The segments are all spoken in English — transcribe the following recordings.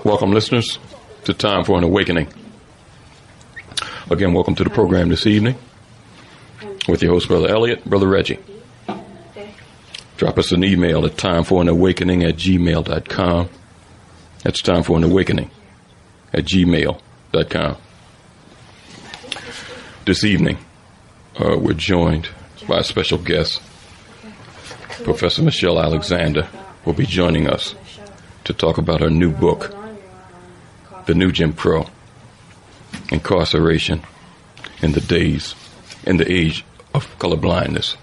Welcome, listeners, to Time for an Awakening. Again, welcome to the program this evening with your host, Brother Elliot, Brother Reggie. Drop us an email at timeforanawakening@gmail.com. That's timeforanawakening@gmail.com. This evening, we're joined by a special guest. Professor Michelle Alexander will be joining us to talk about her new book, The New Jim Crow, Incarceration in the Age of Colorblindness.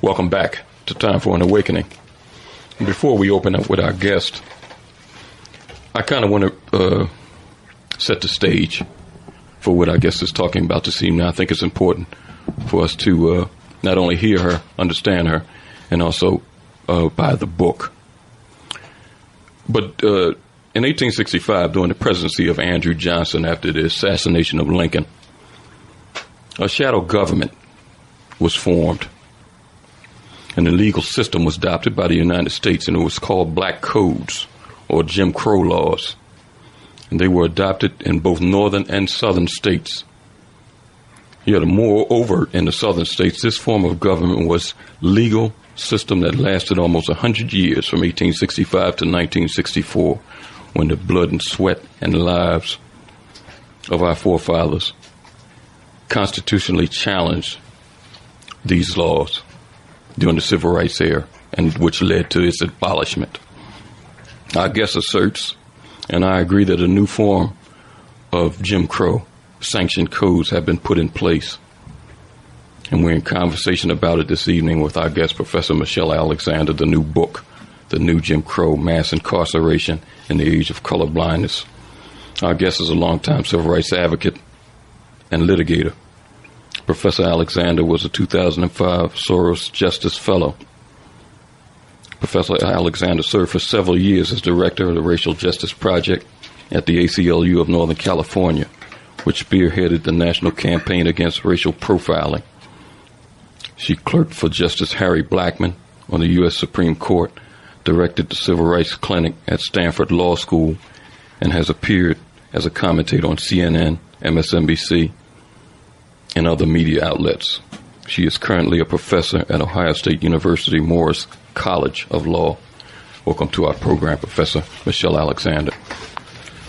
Welcome back to Time for an Awakening. And before we open up with our guest, I kind of want to set the stage for what our guest is talking about this evening. I think it's important for us to not only hear her, understand her, and also buy the book. But in 1865, during the presidency of Andrew Johnson, after the assassination of Lincoln, a shadow government was formed, and a legal system was adopted by the United States, and it was called Black Codes, or Jim Crow laws. And they were adopted in both northern and southern states. Yet, moreover, in the southern states, this form of government was legal system that lasted almost 100 years, from 1865 to 1964, when the blood and sweat and lives of our forefathers constitutionally challenged these laws during the Civil Rights era, and which led to its abolishment. Our guest asserts, and I agree, that a new form of Jim Crow sanctioned codes have been put in place. And we're in conversation about it this evening with our guest, Professor Michelle Alexander, the new book, The New Jim Crow, Mass Incarceration in the Age of Colorblindness. Our guest is a longtime civil rights advocate and litigator. Professor Alexander was a 2005 Soros Justice Fellow. Professor Alexander served for several years as director of the Racial Justice Project at the ACLU of Northern California, which spearheaded the national campaign against racial profiling. She clerked for Justice Harry Blackmun on the U.S. Supreme Court, directed the Civil Rights Clinic at Stanford Law School, and has appeared as a commentator on CNN, MSNBC, and other media outlets. She is currently a professor at Ohio State University Morris College of Law. Welcome to our program, Professor Michelle Alexander.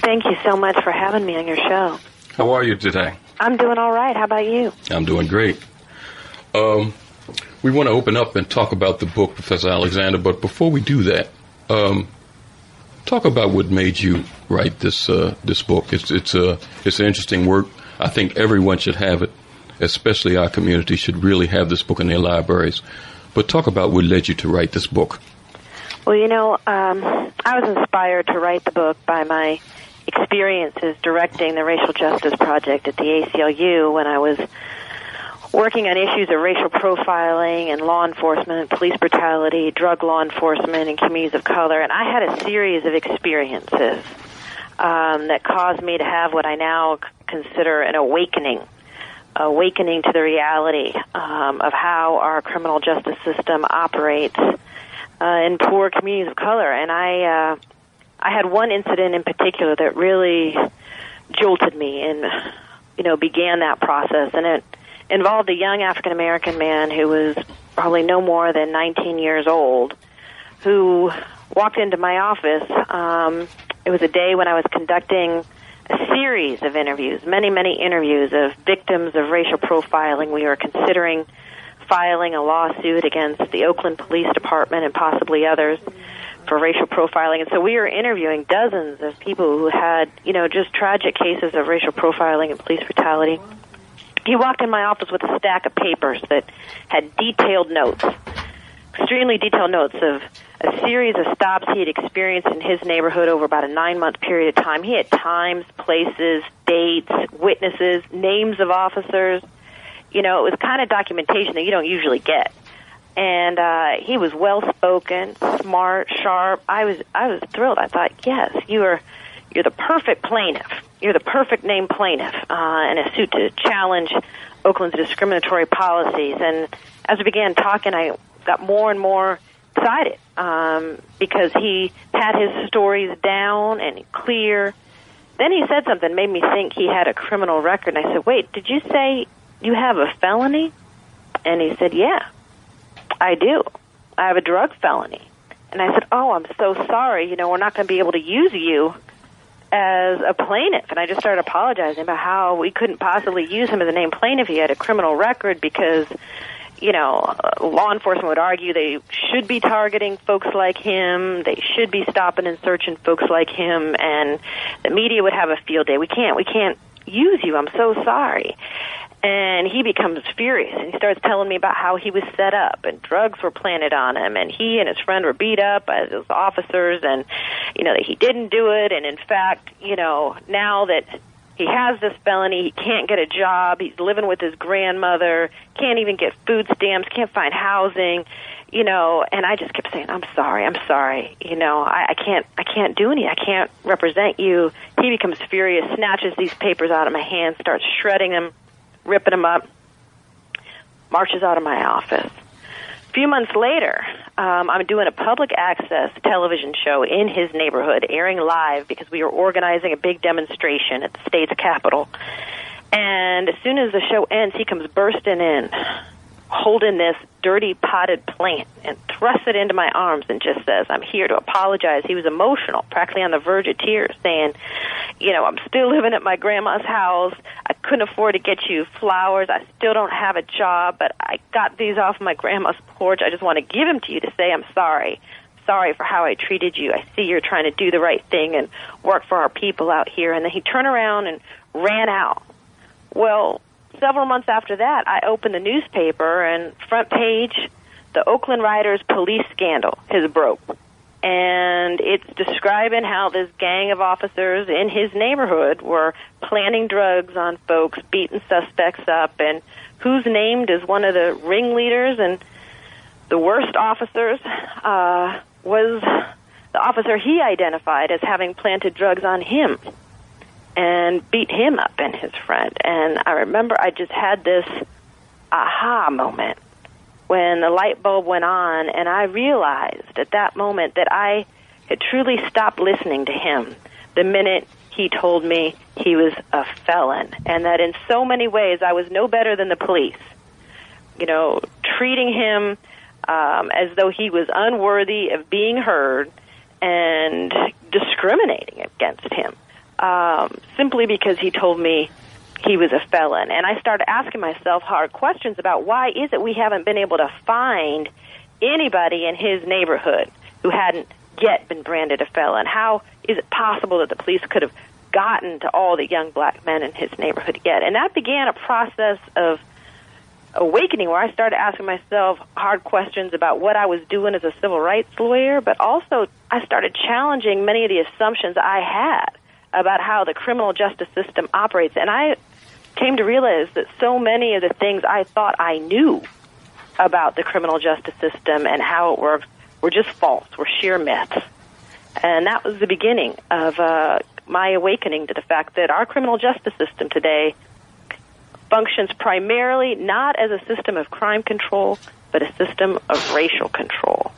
Thank you so much for having me on your show. How are you today? I'm doing all right. How about you? I'm doing great. We want to open up and talk about the book, Professor Alexander, but before we do that, talk about what made you write this book. It's an interesting work. I think everyone should have it, especially our community should really have this book in their libraries. But talk about what led you to write this book. Well, I was inspired to write the book by my experiences directing the Racial Justice Project at the ACLU when I was working on issues of racial profiling and law enforcement, police brutality, drug law enforcement, and communities of color. And I had a series of experiences that caused me to have what I now consider an awakening to the reality of how our criminal justice system operates in poor communities of color. And I had one incident in particular that really jolted me and, began that process. And it involved a young African-American man who was probably no more than 19 years old, who walked into my office. It was a day when I was conducting a series of interviews, many, many interviews of victims of racial profiling. We were considering filing a lawsuit against the Oakland Police Department and possibly others for racial profiling. And so we were interviewing dozens of people who had, just tragic cases of racial profiling and police brutality. He walked in my office with a stack of papers that had detailed notes, extremely detailed notes of a series of stops he had experienced in his neighborhood over about a 9-month period of time. He had times, places, dates, witnesses, names of officers. It was the kind of documentation that you don't usually get. And he was well-spoken, smart, sharp. I was thrilled. I thought, yes, you're the perfect plaintiff. You're the perfect named plaintiff in a suit to challenge Oakland's discriminatory policies. And as we began talking, I got more and more subsided because he had his stories down and clear. Then he said something made me think he had a criminal record. And I said, wait, did you say you have a felony? And he said, yeah, I do. I have a drug felony. And I said, oh, I'm so sorry. We're not going to be able to use you as a plaintiff. And I just started apologizing about how we couldn't possibly use him as a named plaintiff. He had a criminal record because, law enforcement would argue they should be targeting folks like him. They should be stopping and searching folks like him. And the media would have a field day. We can't use you. I'm so sorry. And he becomes furious, and he starts telling me about how he was set up, and drugs were planted on him, and he and his friend were beat up by those officers, and, that he didn't do it, and in fact, now that he has this felony, he can't get a job, he's living with his grandmother, can't even get food stamps, can't find housing, and I just kept saying, I'm sorry, I can't do any, I can't represent you. He becomes furious, snatches these papers out of my hand, starts shredding them, ripping them up, marches out of my office. A few months later, I'm doing a public access television show in his neighborhood, airing live because we were organizing a big demonstration at the state's capitol. And as soon as the show ends, he comes bursting in, holding this dirty potted plant, and thrusts it into my arms and just says, I'm here to apologize. He was emotional, practically on the verge of tears, saying, I'm still living at my grandma's house. I couldn't afford to get you flowers. I still don't have a job, but I got these off my grandma's porch. I just want to give them to you to say I'm sorry. Sorry for how I treated you. I see you're trying to do the right thing and work for our people out here. And then he turned around and ran out. Well, several months after that, I opened the newspaper, and front page, the Oakland Riders police scandal has broke. And it's describing how this gang of officers in his neighborhood were planting drugs on folks, beating suspects up, and who's named as one of the ringleaders and the worst officers was the officer he identified as having planted drugs on him and beat him up and his friend. And I remember I just had this aha moment when the light bulb went on, and I realized at that moment that I had truly stopped listening to him the minute he told me he was a felon, and that in so many ways I was no better than the police, treating him as though he was unworthy of being heard and discriminating against him. Simply because he told me he was a felon. And I started asking myself hard questions about why is it we haven't been able to find anybody in his neighborhood who hadn't yet been branded a felon. How is it possible that the police could have gotten to all the young black men in his neighborhood yet? And that began a process of awakening where I started asking myself hard questions about what I was doing as a civil rights lawyer, but also I started challenging many of the assumptions I had about how the criminal justice system operates. And I came to realize that so many of the things I thought I knew about the criminal justice system and how it works were just false, were sheer myths. And that was the beginning of my awakening to the fact that our criminal justice system today functions primarily not as a system of crime control, but a system of racial control.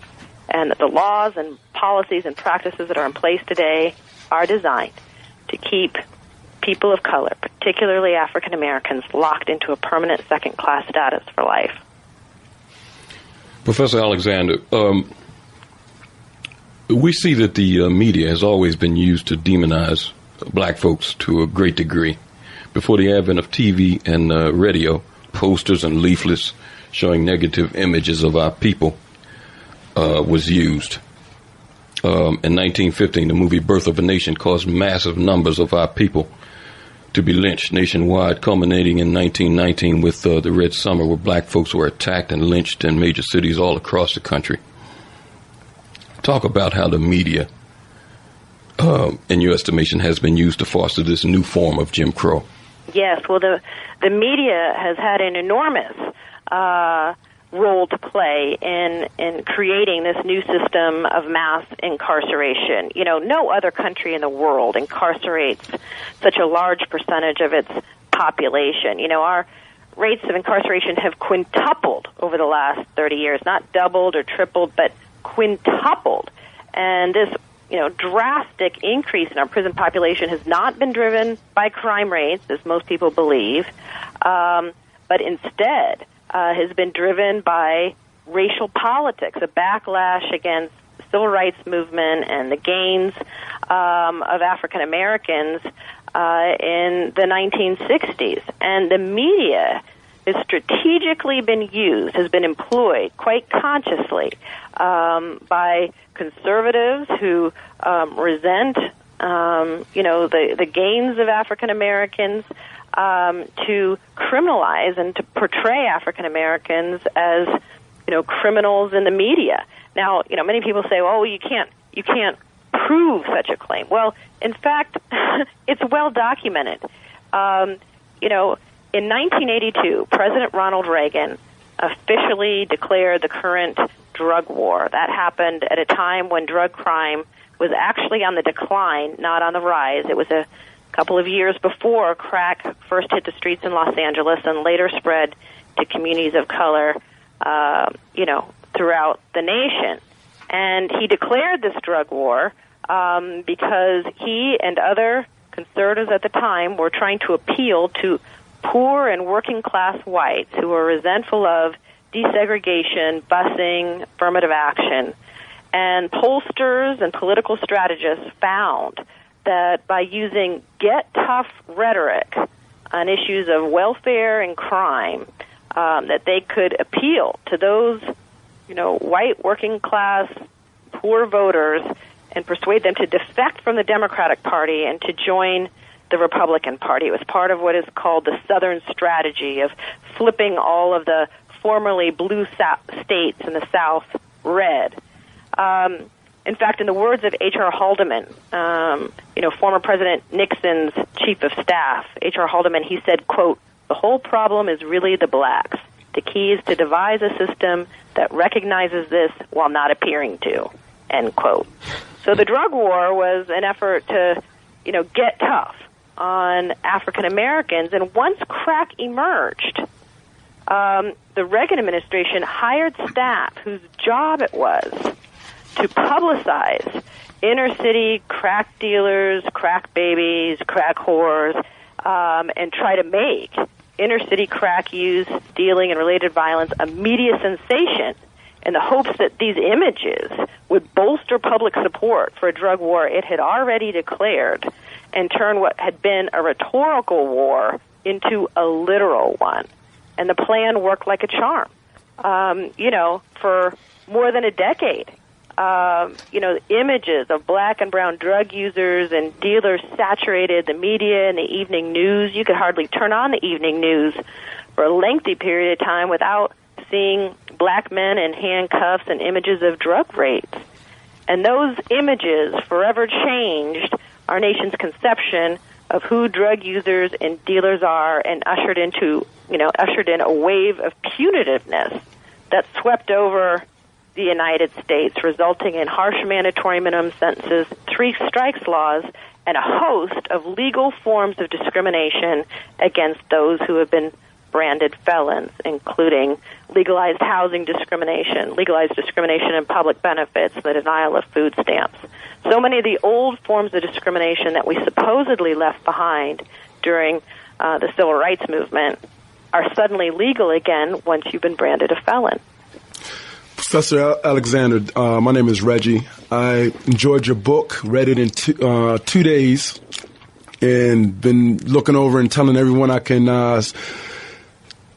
And that the laws and policies and practices that are in place today are designed to keep people of color, particularly African Americans, locked into a permanent second-class status for life. Professor Alexander, we see that the media has always been used to demonize black folks to a great degree. Before the advent of TV and radio, posters and leaflets showing negative images of our people was used. In 1915, the movie Birth of a Nation caused massive numbers of our people to be lynched nationwide, culminating in 1919 with the Red Summer, where black folks were attacked and lynched in major cities all across the country. Talk about how the media, in your estimation, has been used to foster this new form of Jim Crow. Yes, well, the media has had an enormous role to play in creating this new system of mass incarceration. No other country in the world incarcerates such a large percentage of its population. Our rates of incarceration have quintupled over the last 30 years, not doubled or tripled, but quintupled. And this, drastic increase in our prison population has not been driven by crime rates, as most people believe, but instead has been driven by racial politics, a backlash against the civil rights movement and the gains of African Americans in the 1960s. And the media has strategically been used, has been employed quite consciously by conservatives who resent, the gains of African Americans, to criminalize and to portray African Americans as, criminals in the media. Now, many people say, "Oh, you can't prove such a claim." Well, in fact, it's well documented. In 1982, President Ronald Reagan officially declared the current drug war. That happened at a time when drug crime was actually on the decline, not on the rise. It was a couple of years before crack first hit the streets in Los Angeles and later spread to communities of color, throughout the nation. And he declared this drug war because he and other conservatives at the time were trying to appeal to poor and working class whites who were resentful of desegregation, busing, affirmative action. And pollsters and political strategists found that by using get-tough rhetoric on issues of welfare and crime, that they could appeal to those, white working class, poor voters and persuade them to defect from the Democratic Party and to join the Republican Party. It was part of what is called the Southern strategy of flipping all of the formerly blue states in the South red. In fact, in the words of H.R. Haldeman, former President Nixon's chief of staff, H.R. Haldeman, he said, quote, "The whole problem is really the blacks. The key is to devise a system that recognizes this while not appearing to," end quote. So the drug war was an effort to, get tough on African Americans. And once crack emerged, the Reagan administration hired staff whose job it was to publicize inner city crack dealers, crack babies, crack whores, and try to make inner city crack use, dealing, and related violence a media sensation in the hopes that these images would bolster public support for a drug war it had already declared and turn what had been a rhetorical war into a literal one. And the plan worked like a charm, for more than a decade. Images of black and brown drug users and dealers saturated the media and the evening news. You could hardly turn on the evening news for a lengthy period of time without seeing black men in handcuffs and images of drug rapes. And those images forever changed our nation's conception of who drug users and dealers are and ushered in a wave of punitiveness that swept over the United States, resulting in harsh mandatory minimum sentences, 3 strikes laws, and a host of legal forms of discrimination against those who have been branded felons, including legalized housing discrimination, legalized discrimination in public benefits, the denial of food stamps. So many of the old forms of discrimination that we supposedly left behind during the civil rights movement are suddenly legal again once you've been branded a felon. Professor Alexander, my name is Reggie. I enjoyed your book, read it in 2 days, and been looking over and telling everyone I can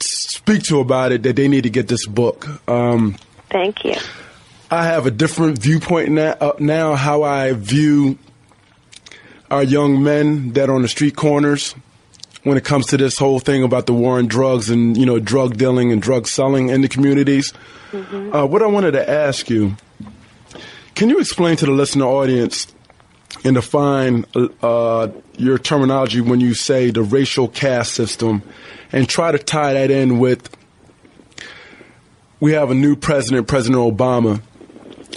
speak to about it that they need to get this book. Thank you. I have a different viewpoint now how I view our young men that are on the street corners when it comes to this whole thing about the war on drugs and, drug dealing and drug selling in the communities. Mm-hmm. What I wanted to ask you, can you explain to the listener audience and define your terminology when you say the racial caste system and try to tie that in with, we have a new president, President Obama,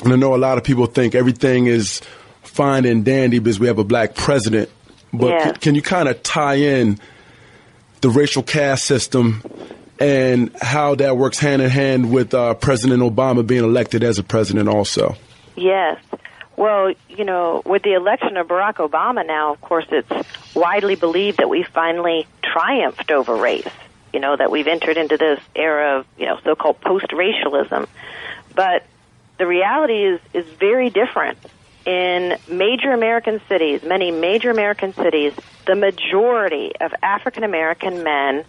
and I know a lot of people think everything is fine and dandy because we have a black president, but can you kind of tie in the racial caste system and how that works hand in hand with President Obama being elected as a president also. Yes. Well, with the election of Barack Obama now, of course, it's widely believed that we finally triumphed over race, that we've entered into this era of, so-called post-racialism. But the reality is very different. In major American cities, many major American cities, the majority of African American men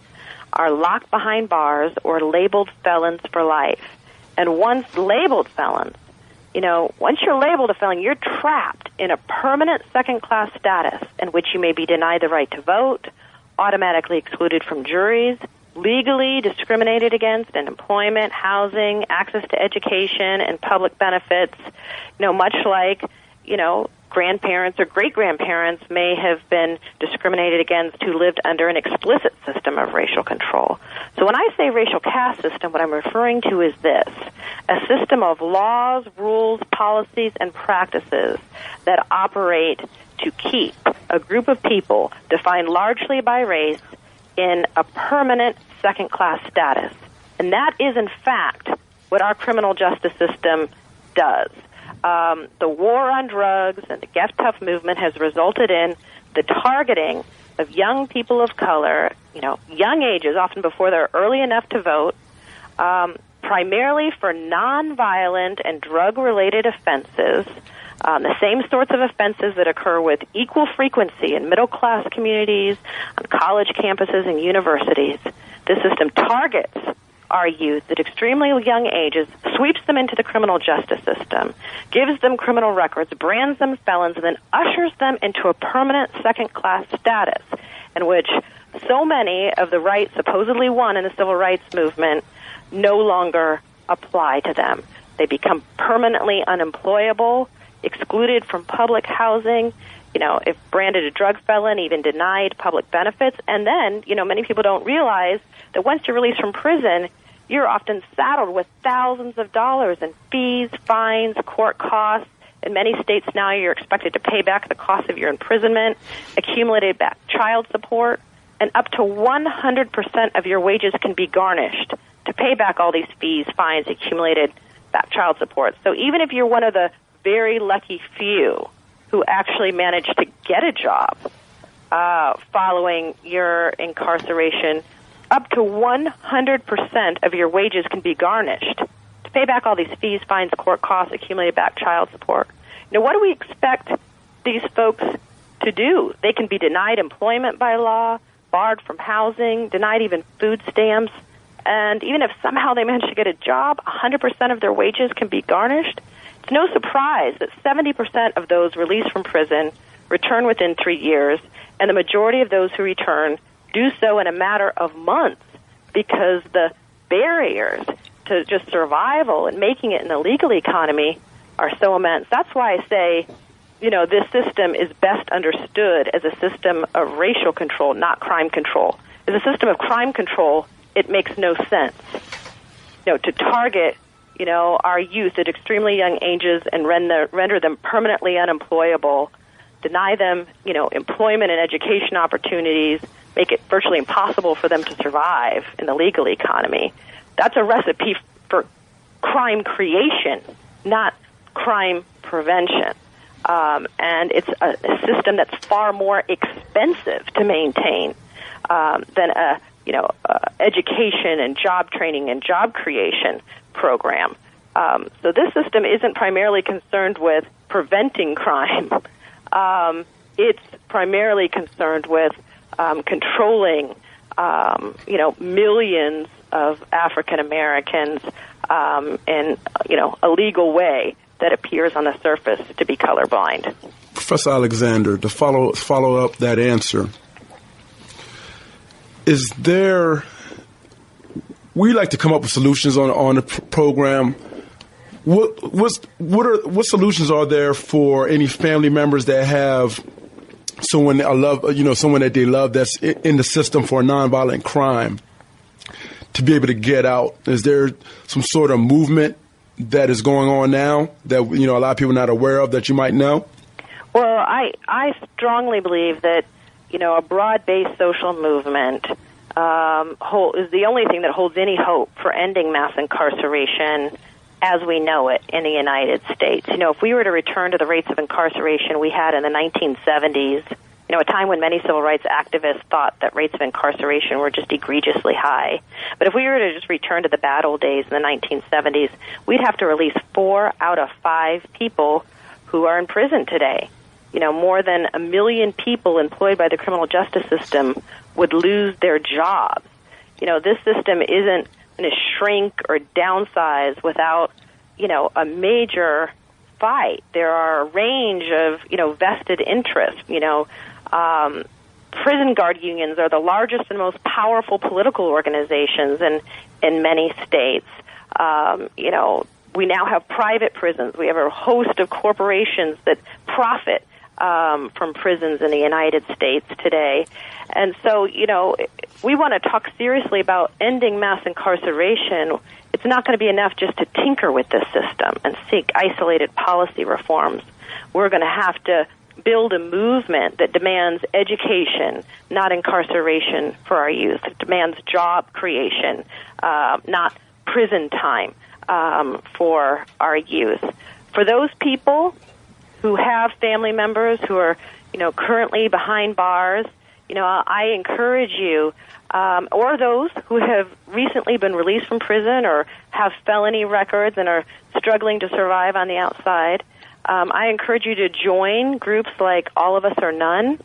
are locked behind bars or labeled felons for life. And once labeled felons, once you're labeled a felon, you're trapped in a permanent second-class status in which you may be denied the right to vote, automatically excluded from juries, legally discriminated against in employment, housing, access to education, and public benefits, much like, grandparents or great-grandparents may have been discriminated against who lived under an explicit system of racial control. So when I say racial caste system, what I'm referring to is this: a system of laws, rules, policies, and practices that operate to keep a group of people defined largely by race in a permanent second-class status. And that is, in fact, what our criminal justice system does. The war on drugs and the Get Tough movement has resulted in the targeting of young people of color, young ages, often before they're early enough to vote, primarily for nonviolent and drug-related offenses, the same sorts of offenses that occur with equal frequency in middle-class communities, on college campuses and universities. This system targets our youth at extremely young ages, sweeps them into the criminal justice system, gives them criminal records, brands them felons, and then ushers them into a permanent second-class status in which so many of the rights supposedly won in the civil rights movement no longer apply to them. They become permanently unemployable, excluded from public housing, if branded a drug felon, even denied public benefits. And then, many people don't realize that once you're released from prison, you're often saddled with thousands of dollars in fees, fines, court costs. In many states now, you're expected to pay back the cost of your imprisonment, accumulated back child support, and up to 100% of your wages can be garnished to pay back all these fees, fines, accumulated back child support. So even if you're one of the very lucky few who actually managed to get a job following your incarceration, up to 100% of your wages can be garnished to pay back all these fees, fines, court costs, accumulated back child support. What do we expect these folks to do? They can be denied employment by law, barred from housing, denied even food stamps, and even if somehow they manage to get a job, 100% of their wages can be garnished. It's no surprise that 70% of those released from prison return within 3 years, and the majority of those who return do so in a matter of months because the barriers to just survival and making it in the legal economy are so immense. That's why I say, this system is best understood as a system of racial control, not crime control. As a system of crime control, it makes no sense, to target our youth at extremely young ages and render them permanently unemployable, deny them, employment and education opportunities, make it virtually impossible for them to survive in the legal economy. That's a recipe for crime creation, not crime prevention. And it's a system that's far more expensive to maintain than a education and job training and job creation program. So this system isn't primarily concerned with preventing crime. It's primarily concerned with controlling, millions of African Americans in, a legal way that appears on the surface to be colorblind. Professor Alexander, to follow up that answer, is there? We like to come up with solutions on the program. What solutions are there for any family members that have someone that they love that's in the system for a nonviolent crime to be able to get out? Is there some sort of movement that is going on now that a lot of people are not aware of that you might know? Well, I strongly believe that a broad-based social movement is the only thing that holds any hope for ending mass incarceration as we know it in the United States. You know, if we were to return to the rates of incarceration we had in the 1970s, you know, a time when many civil rights activists thought that rates of incarceration were just egregiously high. But if we were to just return to the bad old days in the 1970s, we'd have to release 4 out of 5 people who are in prison today. You know, more than 1 million people employed by the criminal justice system would lose their jobs. You know, this system isn't going to shrink or downsize without, you know, a major fight. There are a range of, you know, vested interests. You know, prison guard unions are the largest and most powerful political organizations in many states. You know, we now have private prisons. We have a host of corporations that profit from prisons in the United States today. And so, you know, we want to talk seriously about ending mass incarceration. It's not going to be enough just to tinker with this system and seek isolated policy reforms. We're going to have to build a movement that demands education, not incarceration for our youth. It demands job creation, not prison time for our youth. For those people who have family members who are, you know, currently behind bars, you know, I encourage you, or those who have recently been released from prison or have felony records and are struggling to survive on the outside, I encourage you to join groups like All of Us or None,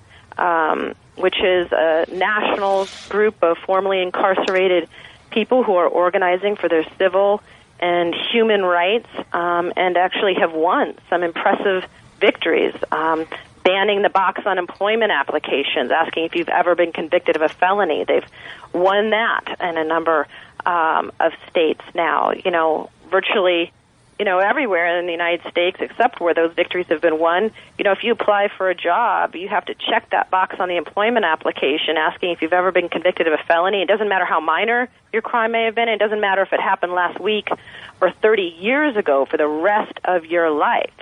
which is a national group of formerly incarcerated people who are organizing for their civil and human rights, and actually have won some impressive victories, banning the box on employment applications, asking if you've ever been convicted of a felony. They've won that in a number of states now, you know, virtually, you know, everywhere in the United States except where those victories have been won. You know, if you apply for a job, you have to check that box on the employment application asking if you've ever been convicted of a felony. It doesn't matter how minor your crime may have been. It doesn't matter if it happened last week or 30 years ago. For the rest of your life,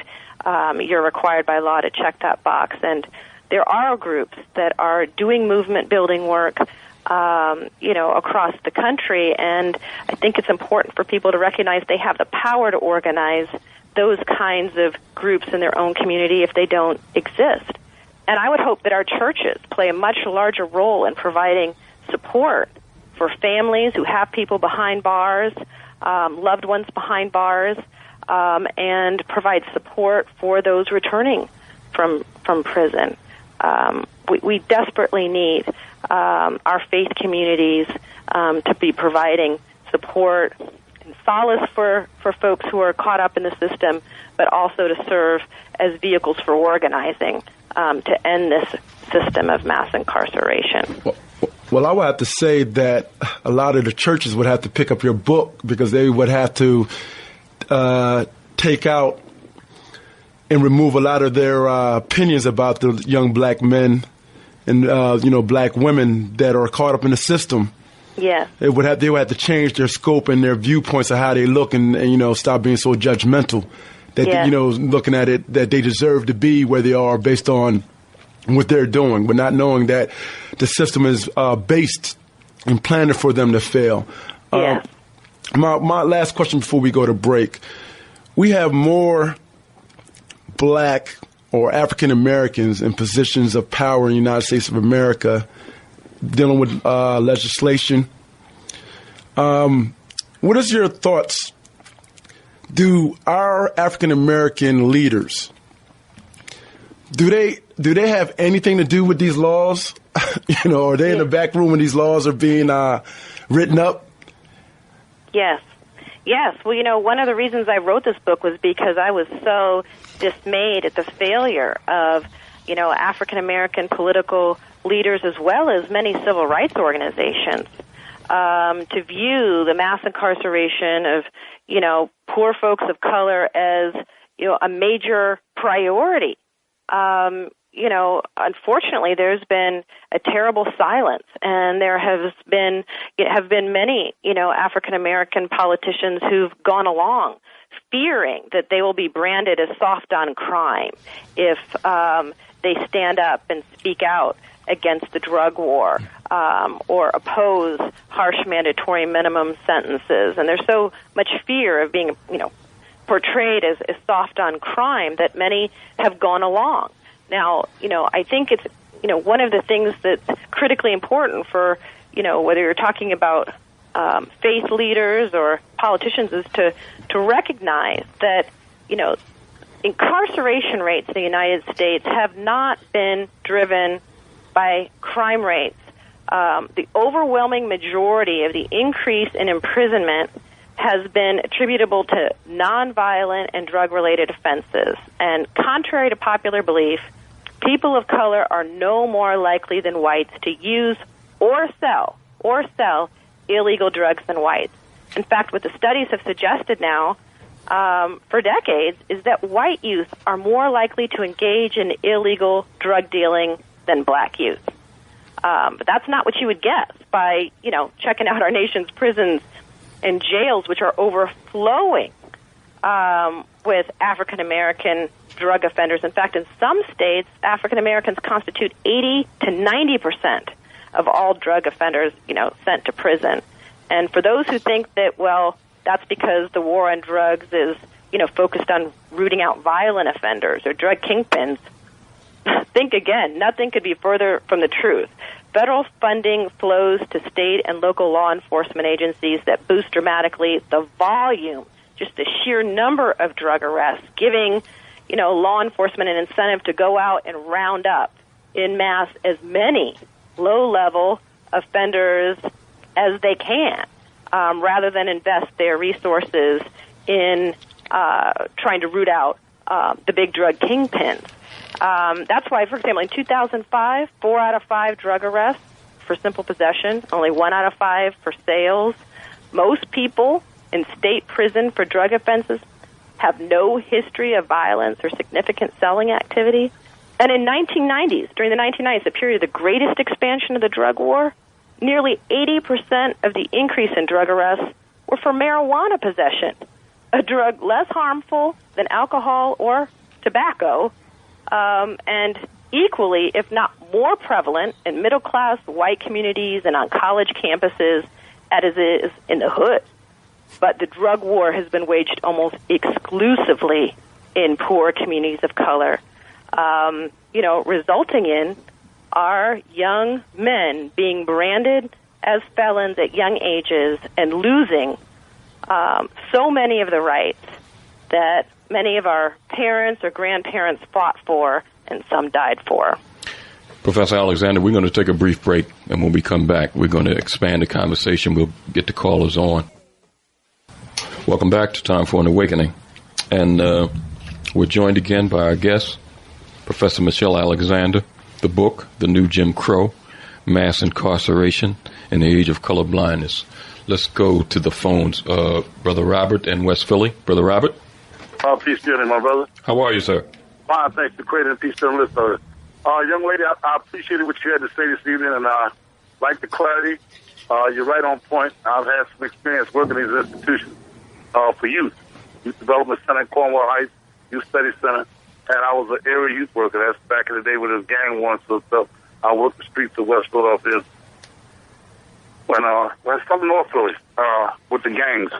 you're required by law to check that box. And there are groups that are doing movement building work, you know, across the country, and I think it's important for people to recognize they have the power to organize those kinds of groups in their own community if they don't exist. And I would hope that our churches play a much larger role in providing support for families who have people behind bars, loved ones behind bars, and provide support for those returning from prison. We desperately need our faith communities to be providing support and solace for folks who are caught up in the system, but also to serve as vehicles for organizing to end this system of mass incarceration. Well, I would have to say that a lot of the churches would have to pick up your book because they would have to take out and remove a lot of their opinions about the young black men and you know, black women that are caught up in the system. Yeah, they would have to change their scope and their viewpoints of how they look, and you know, stop being so judgmental. That you know, looking at it that they deserve to be where they are based on what they're doing, but not knowing that the system is based and planned for them to fail. Yeah. My last question before we go to break: we have more black or African Americans in positions of power in the United States of America dealing with legislation. What is your thoughts? Do our African American leaders, do they have anything to do with these laws? You know, are they in the back room when these laws are being written up? Yes. Well, you know, one of the reasons I wrote this book was because I was so dismayed at the failure of, you know, African American political leaders as well as many civil rights organizations to view the mass incarceration of, you know, poor folks of color as, you know, a major priority. You know, unfortunately, there's been a terrible silence, and there have been many, you know, African American politicians who've gone along fearing that they will be branded as soft on crime if they stand up and speak out against the drug war, or oppose harsh mandatory minimum sentences. And there's so much fear of being, portrayed as soft on crime that many have gone along. Now, I think it's, one of the things that's critically important for, whether you're talking about faith leaders or politicians is to recognize that, incarceration rates in the United States have not been driven by crime rates. The overwhelming majority of the increase in imprisonment has been attributable to nonviolent and drug-related offenses. And contrary to popular belief, people of color are no more likely than whites to use or sell illegal drugs than whites. In fact, what the studies have suggested now for decades is that white youth are more likely to engage in illegal drug dealing than black youth. But that's not what you would guess by, checking out our nation's prisons and jails, which are overflowing with African-American drug offenders. In fact, in some states, African-Americans constitute 80 to 90% of all drug offenders, sent to prison. And for those who think that, that's because the war on drugs is, focused on rooting out violent offenders or drug kingpins, think again. Nothing could be further from the truth. Federal funding flows to state and local law enforcement agencies that boost dramatically the volume, just the sheer number of drug arrests, giving, law enforcement an incentive to go out and round up en masse as many low-level offenders as they can, rather than invest their resources in trying to root out the big drug kingpins. That's why, for example, in 2005, 4 out of 5 drug arrests for simple possession, only 1 out of 5 for sales. Most people in state prison for drug offenses have no history of violence or significant selling activity. And in during the 1990s, the period of the greatest expansion of the drug war, nearly 80% of the increase in drug arrests were for marijuana possession, a drug less harmful than alcohol or tobacco, and equally, if not more prevalent, in middle-class white communities and on college campuses as it is in the hood. But the drug war has been waged almost exclusively in poor communities of color, resulting in our young men being branded as felons at young ages and losing so many of the rights that many of our parents or grandparents fought for and some died for. Professor Alexander, we're going to take a brief break, and when we come back, we're going to expand the conversation. We'll get the callers on. Welcome back to Time for an Awakening. And we're joined again by our guest, Professor Michelle Alexander. The book, The New Jim Crow, Mass Incarceration in the Age of Colorblindness. Let's go to the phones. Brother Robert in West Philly. Brother Robert? Peace to you, my brother. How are you, sir? Fine, thanks for creating peace to the listener. Young lady, I appreciated what you had to say this evening, and I like the clarity. You're right on point. I've had some experience working in these institutions for youth development center in Cornwall Heights, youth study center, and I was an area youth worker. That's back in the day when it was gang war and stuff. I worked the streets of West Philadelphia when from North Philly with the gangs.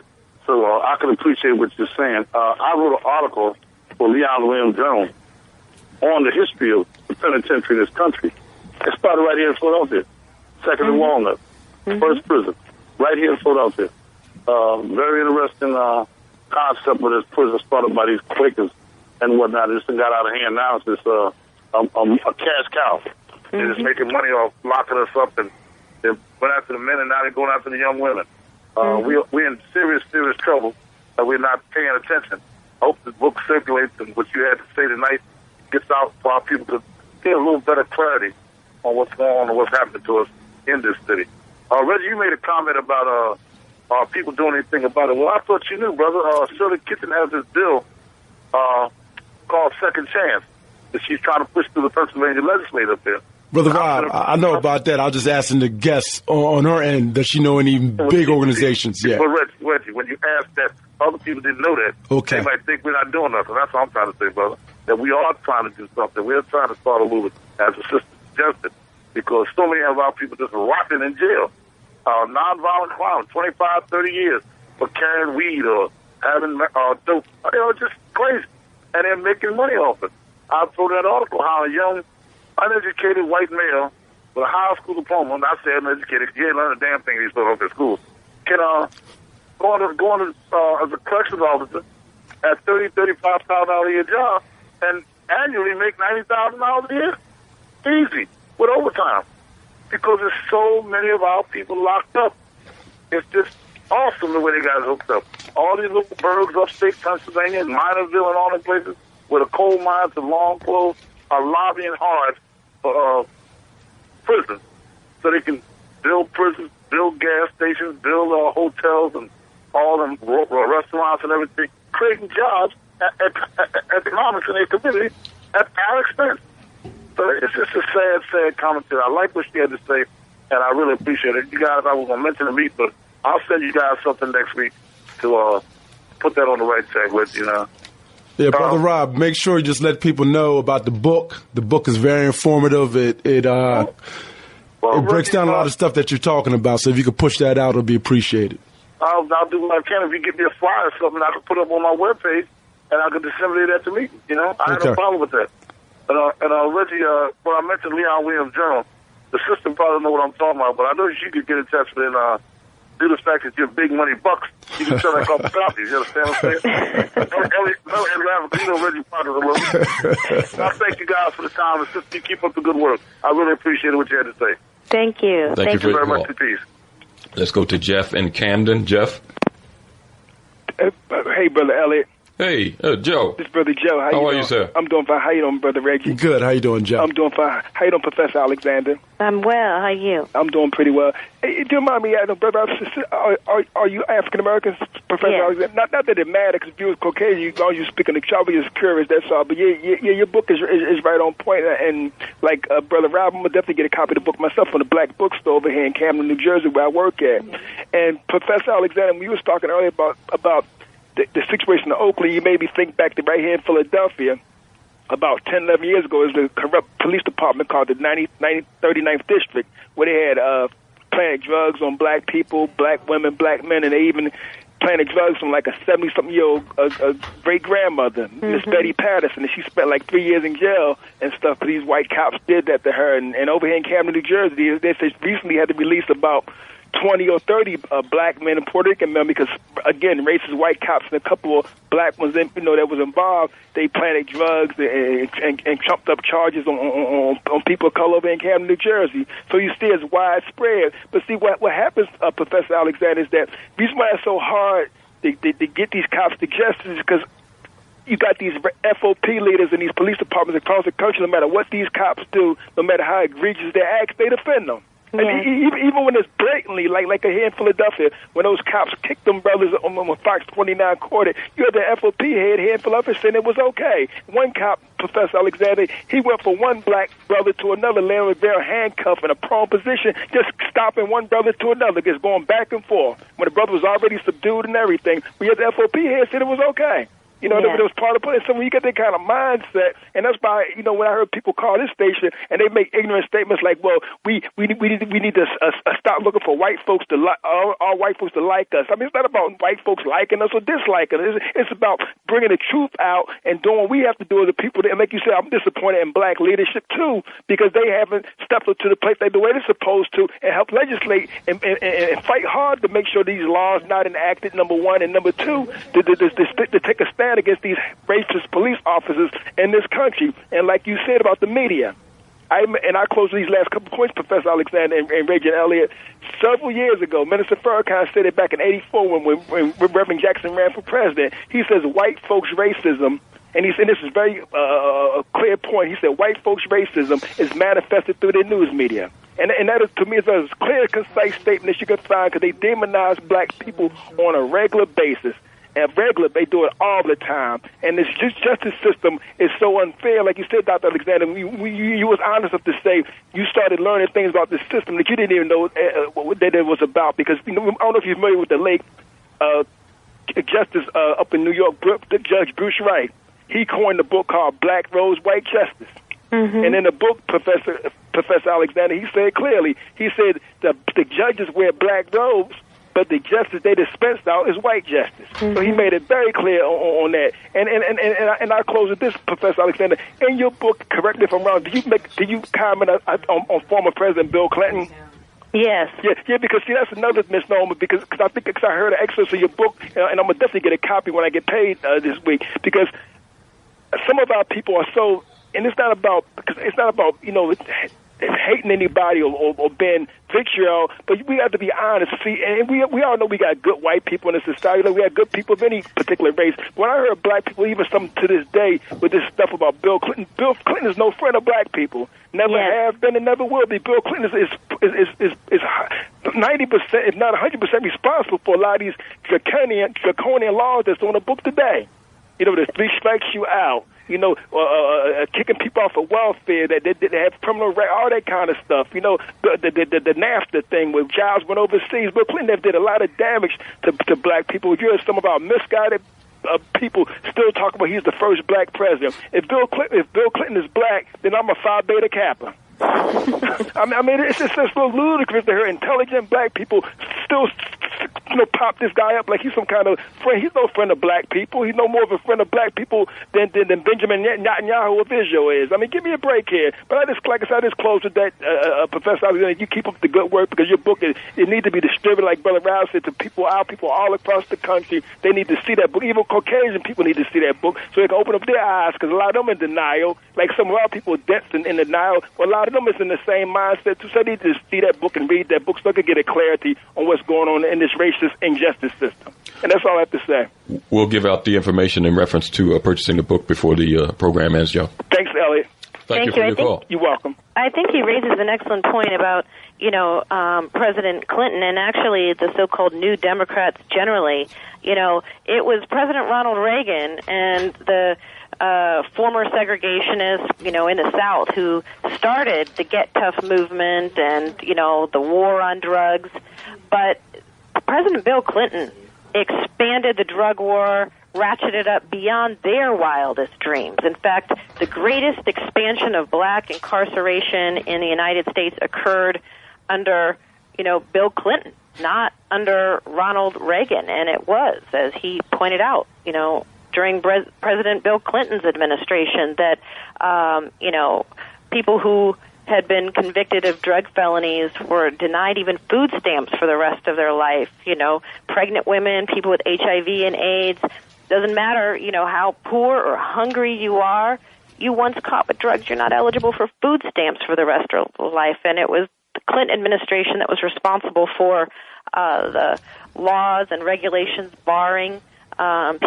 So I can appreciate what you're saying. I wrote an article for Leon Williams Journal on the history of the penitentiary in this country. It started right here in Philadelphia, second to Walnut, first prison, right here in Philadelphia. Very interesting concept of this prison started by these Quakers and whatnot. This thing got out of hand now. It's just a cash cow. They're just making money off locking us up, and they went after the men, and now they're going after the young women. We're in serious, serious trouble, and we're not paying attention. I hope the book circulates, and what you had to say tonight gets out for our people to get a little better clarity on what's going on and what's happening to us in this city. Reggie, you made a comment about people doing anything about it. Well, I thought you knew, brother. Shirley Kitchen has this bill called Second Chance that she's trying to push through the Pennsylvania legislature up there. Brother Rob, I know about that. I'll just ask the guests on her end, does she know any big organizations? Yeah. Well, Reggie, when you ask that, other people didn't know that. Okay. They might think we're not doing nothing. That's what I'm trying to say, brother. That we are trying to do something. We're trying to start a movement, as the sister suggested. because so many of our people just rotting in jail. Nonviolent crime, 25, 30 years for carrying weed or having dope. Just crazy. And they're making money off it. I wrote that article how a young, uneducated white male with a high school diploma, and I say uneducated, he ain't learned a damn thing he's put off at school, can go on as a corrections officer at $30,000, $35,000 a year job and annually make $90,000 a year. Easy, with overtime. Because there's so many of our people locked up. It's just awesome the way they got it hooked up. All these little burgs upstate Pennsylvania, Minersville and all the places where the coal mines and long clothes are lobbying hard for prisons so they can build prisons, build gas stations, build hotels and all them restaurants and everything, creating jobs, economics in their community at our expense. So it's just a sad, sad commentary. I like what she had to say, and I really appreciate it. You guys, I was going to mention the meet, but I'll send you guys something next week to put that on the right track with, Yeah, Brother Rob, make sure you just let people know about the book. The book is very informative. It breaks down a lot of stuff that you're talking about, so if you could push that out, it'll be appreciated. I'll do what I can. If you give me a flyer or something, I can put up on my webpage, and I can disseminate that to me. I have no problem with that. And Reggie, when I mentioned Leon Williams' journal, the sister probably know what I'm talking about, but I know she could get in touch with it due to the fact that you're big money bucks. You can sell that couple copies. You understand what I'm saying? Reggie Potter a little. I thank you guys for the time, and sister, you keep up the good work. I really appreciate what you had to say. Thank you. Thank you very much. Peace. Let's go to Jeff in Camden. Jeff? Hey, Brother Elliot. Hey, Joe. This is Brother Joe. How are you, sir? I'm doing fine. How you doing, Brother Reggie? Good. How you doing, Joe? I'm doing fine. How you doing, Professor Alexander? I'm well. How are you? I'm doing pretty well. Hey, do you mind me asking, Brother, are you African-American, Professor Alexander? Not that it matters, because if you was Caucasian, you speaking the trouble, you're just curious, that's all. But your book is right on point. And like Brother Rob, I'm going to definitely get a copy of the book myself from the Black Bookstore over here in Camden, New Jersey, where I work at. And Professor Alexander, when you was talking earlier about the situation in Oakland, you made me think back to right here in Philadelphia about 10, 11 years ago. It was a corrupt police department called the 39th District, where they had planted drugs on black people, black women, black men, and they even planted drugs from like a 70-something-year-old great-grandmother, Miss Betty Patterson, and she spent like 3 years in jail and stuff, but these white cops did that to her. And over here in Camden, New Jersey, they recently had to release about 20 or 30 black men and Puerto Rican men because, again, racist white cops and a couple of black ones that was involved, they planted drugs and trumped up charges on people of color over in Camden, New Jersey. So you see it's widespread. But see, what happens, Professor Alexander, is that the reason why it's so hard to get these cops to justice is because you got these FOP leaders in these police departments across the country. No matter what these cops do, no matter how egregious their acts, they defend them. Yeah. And even when it's blatantly, like here in Philadelphia, when those cops kicked them brothers on Fox 29 Quarter, you had the FOP head here in Philadelphia saying it was okay. One cop, Professor Alexander, he went from one black brother to another, laying with their handcuff in a prone position, just stopping one brother to another, just going back and forth. When the brother was already subdued and everything, we had the FOP head said it was okay. That was part of it. So when you get that kind of mindset, and that's why, when I heard people call this station and they make ignorant statements like, well, we need to stop looking for white folks to all white folks to like us. I mean, it's not about white folks liking us or disliking us. It's about bringing the truth out and doing what we have to do as a people and make you say, I'm disappointed in black leadership too, because they haven't stepped up to the plate the way they're supposed to and help legislate and fight hard to make sure these laws not enacted, number one, and number two, to take a stand against these racist police officers in this country. And like you said about the media, I close these last couple points, Professor Alexander and Reggie Elliott. Several years ago, Minister Farrakhan said it back in '84 when Reverend Jackson ran for president. He says white folks' racism, and this is very a clear point. He said white folks' racism is manifested through their news media. And that is, to me, is a clear, concise statement that you can find because they demonize black people on a regular basis. And they do it all the time. And this justice system is so unfair. Like you said, Dr. Alexander, you was honest enough to say you started learning things about this system that you didn't even know that it was about. Because I don't know if you're familiar with the late justice up in New York, Judge Bruce Wright. He coined a book called Black Rose, White Justice. Mm-hmm. And in the book, Professor Professor Alexander, he said clearly, he said the judges wear black robes, but the justice they dispensed out is white justice. Mm-hmm. So he made it very clear on that. And I close with this, Professor Alexander. In your book, correct me if I'm wrong, do you comment on former President Bill Clinton? Yes. Yeah, because see, that's another misnomer, because I heard an excerpt of your book, and I'm going to definitely get a copy when I get paid this week, because some of our people are so, and it's not about, hating anybody or being vitriol, but we have to be honest. See, and we all know we got good white people in this society. We have good people of any particular race. When I heard black people, even some to this day, with this stuff about Bill Clinton is no friend of black people. Never have been and never will be. Bill Clinton is 90%, if not 100%, responsible for a lot of these draconian laws that's on the book today. The 3 strikes you out. Kicking people off of welfare, that they have criminal record, all that kind of stuff. The NAFTA thing where jobs went overseas. Bill Clinton did a lot of damage to black people. You hear some of our misguided people still talk about he's the first black president. If Bill Clinton is black, then I'm a Phi Beta Kappa. I mean, it's just so ludicrous to hear intelligent black people still, pop this guy up like he's some kind of friend. He's no friend of black people. He's no more of a friend of black people than Benjamin Netanyahu of Israel is. I mean, give me a break here. But like I said, I just close with that, Professor Alexander. You keep up the good work, because your book it needs to be distributed, like Brother Rouse said, to our people all across the country. They need to see that book. Even Caucasian people need to see that book so they can open up their eyes, because a lot of them in denial. Like some of our people dense in denial. Well, a lot of them is in the same mindset too. So they need to see that book and read that book so they can get a clarity on what's going on in this racist injustice system. And that's all I have to say. We'll give out the information in reference to purchasing the book before the program ends, Joe. Thanks, Elliot. Thank you for your call. You're welcome. I think he raises an excellent point about, President Clinton and actually the so-called New Democrats generally. It was President Ronald Reagan and the former segregationists, in the South who started the Get Tough movement and, the war on drugs. But President Bill Clinton expanded the drug war, ratcheted up beyond their wildest dreams. In fact, the greatest expansion of black incarceration in the United States occurred under, Bill Clinton, not under Ronald Reagan. And it was, as he pointed out, during President Bill Clinton's administration that, people who had been convicted of drug felonies were denied even food stamps for the rest of their life. Pregnant women, people with HIV and AIDS. Doesn't matter, how poor or hungry you are. You once caught with drugs, you're not eligible for food stamps for the rest of your life. And it was the Clinton administration that was responsible for the laws and regulations barring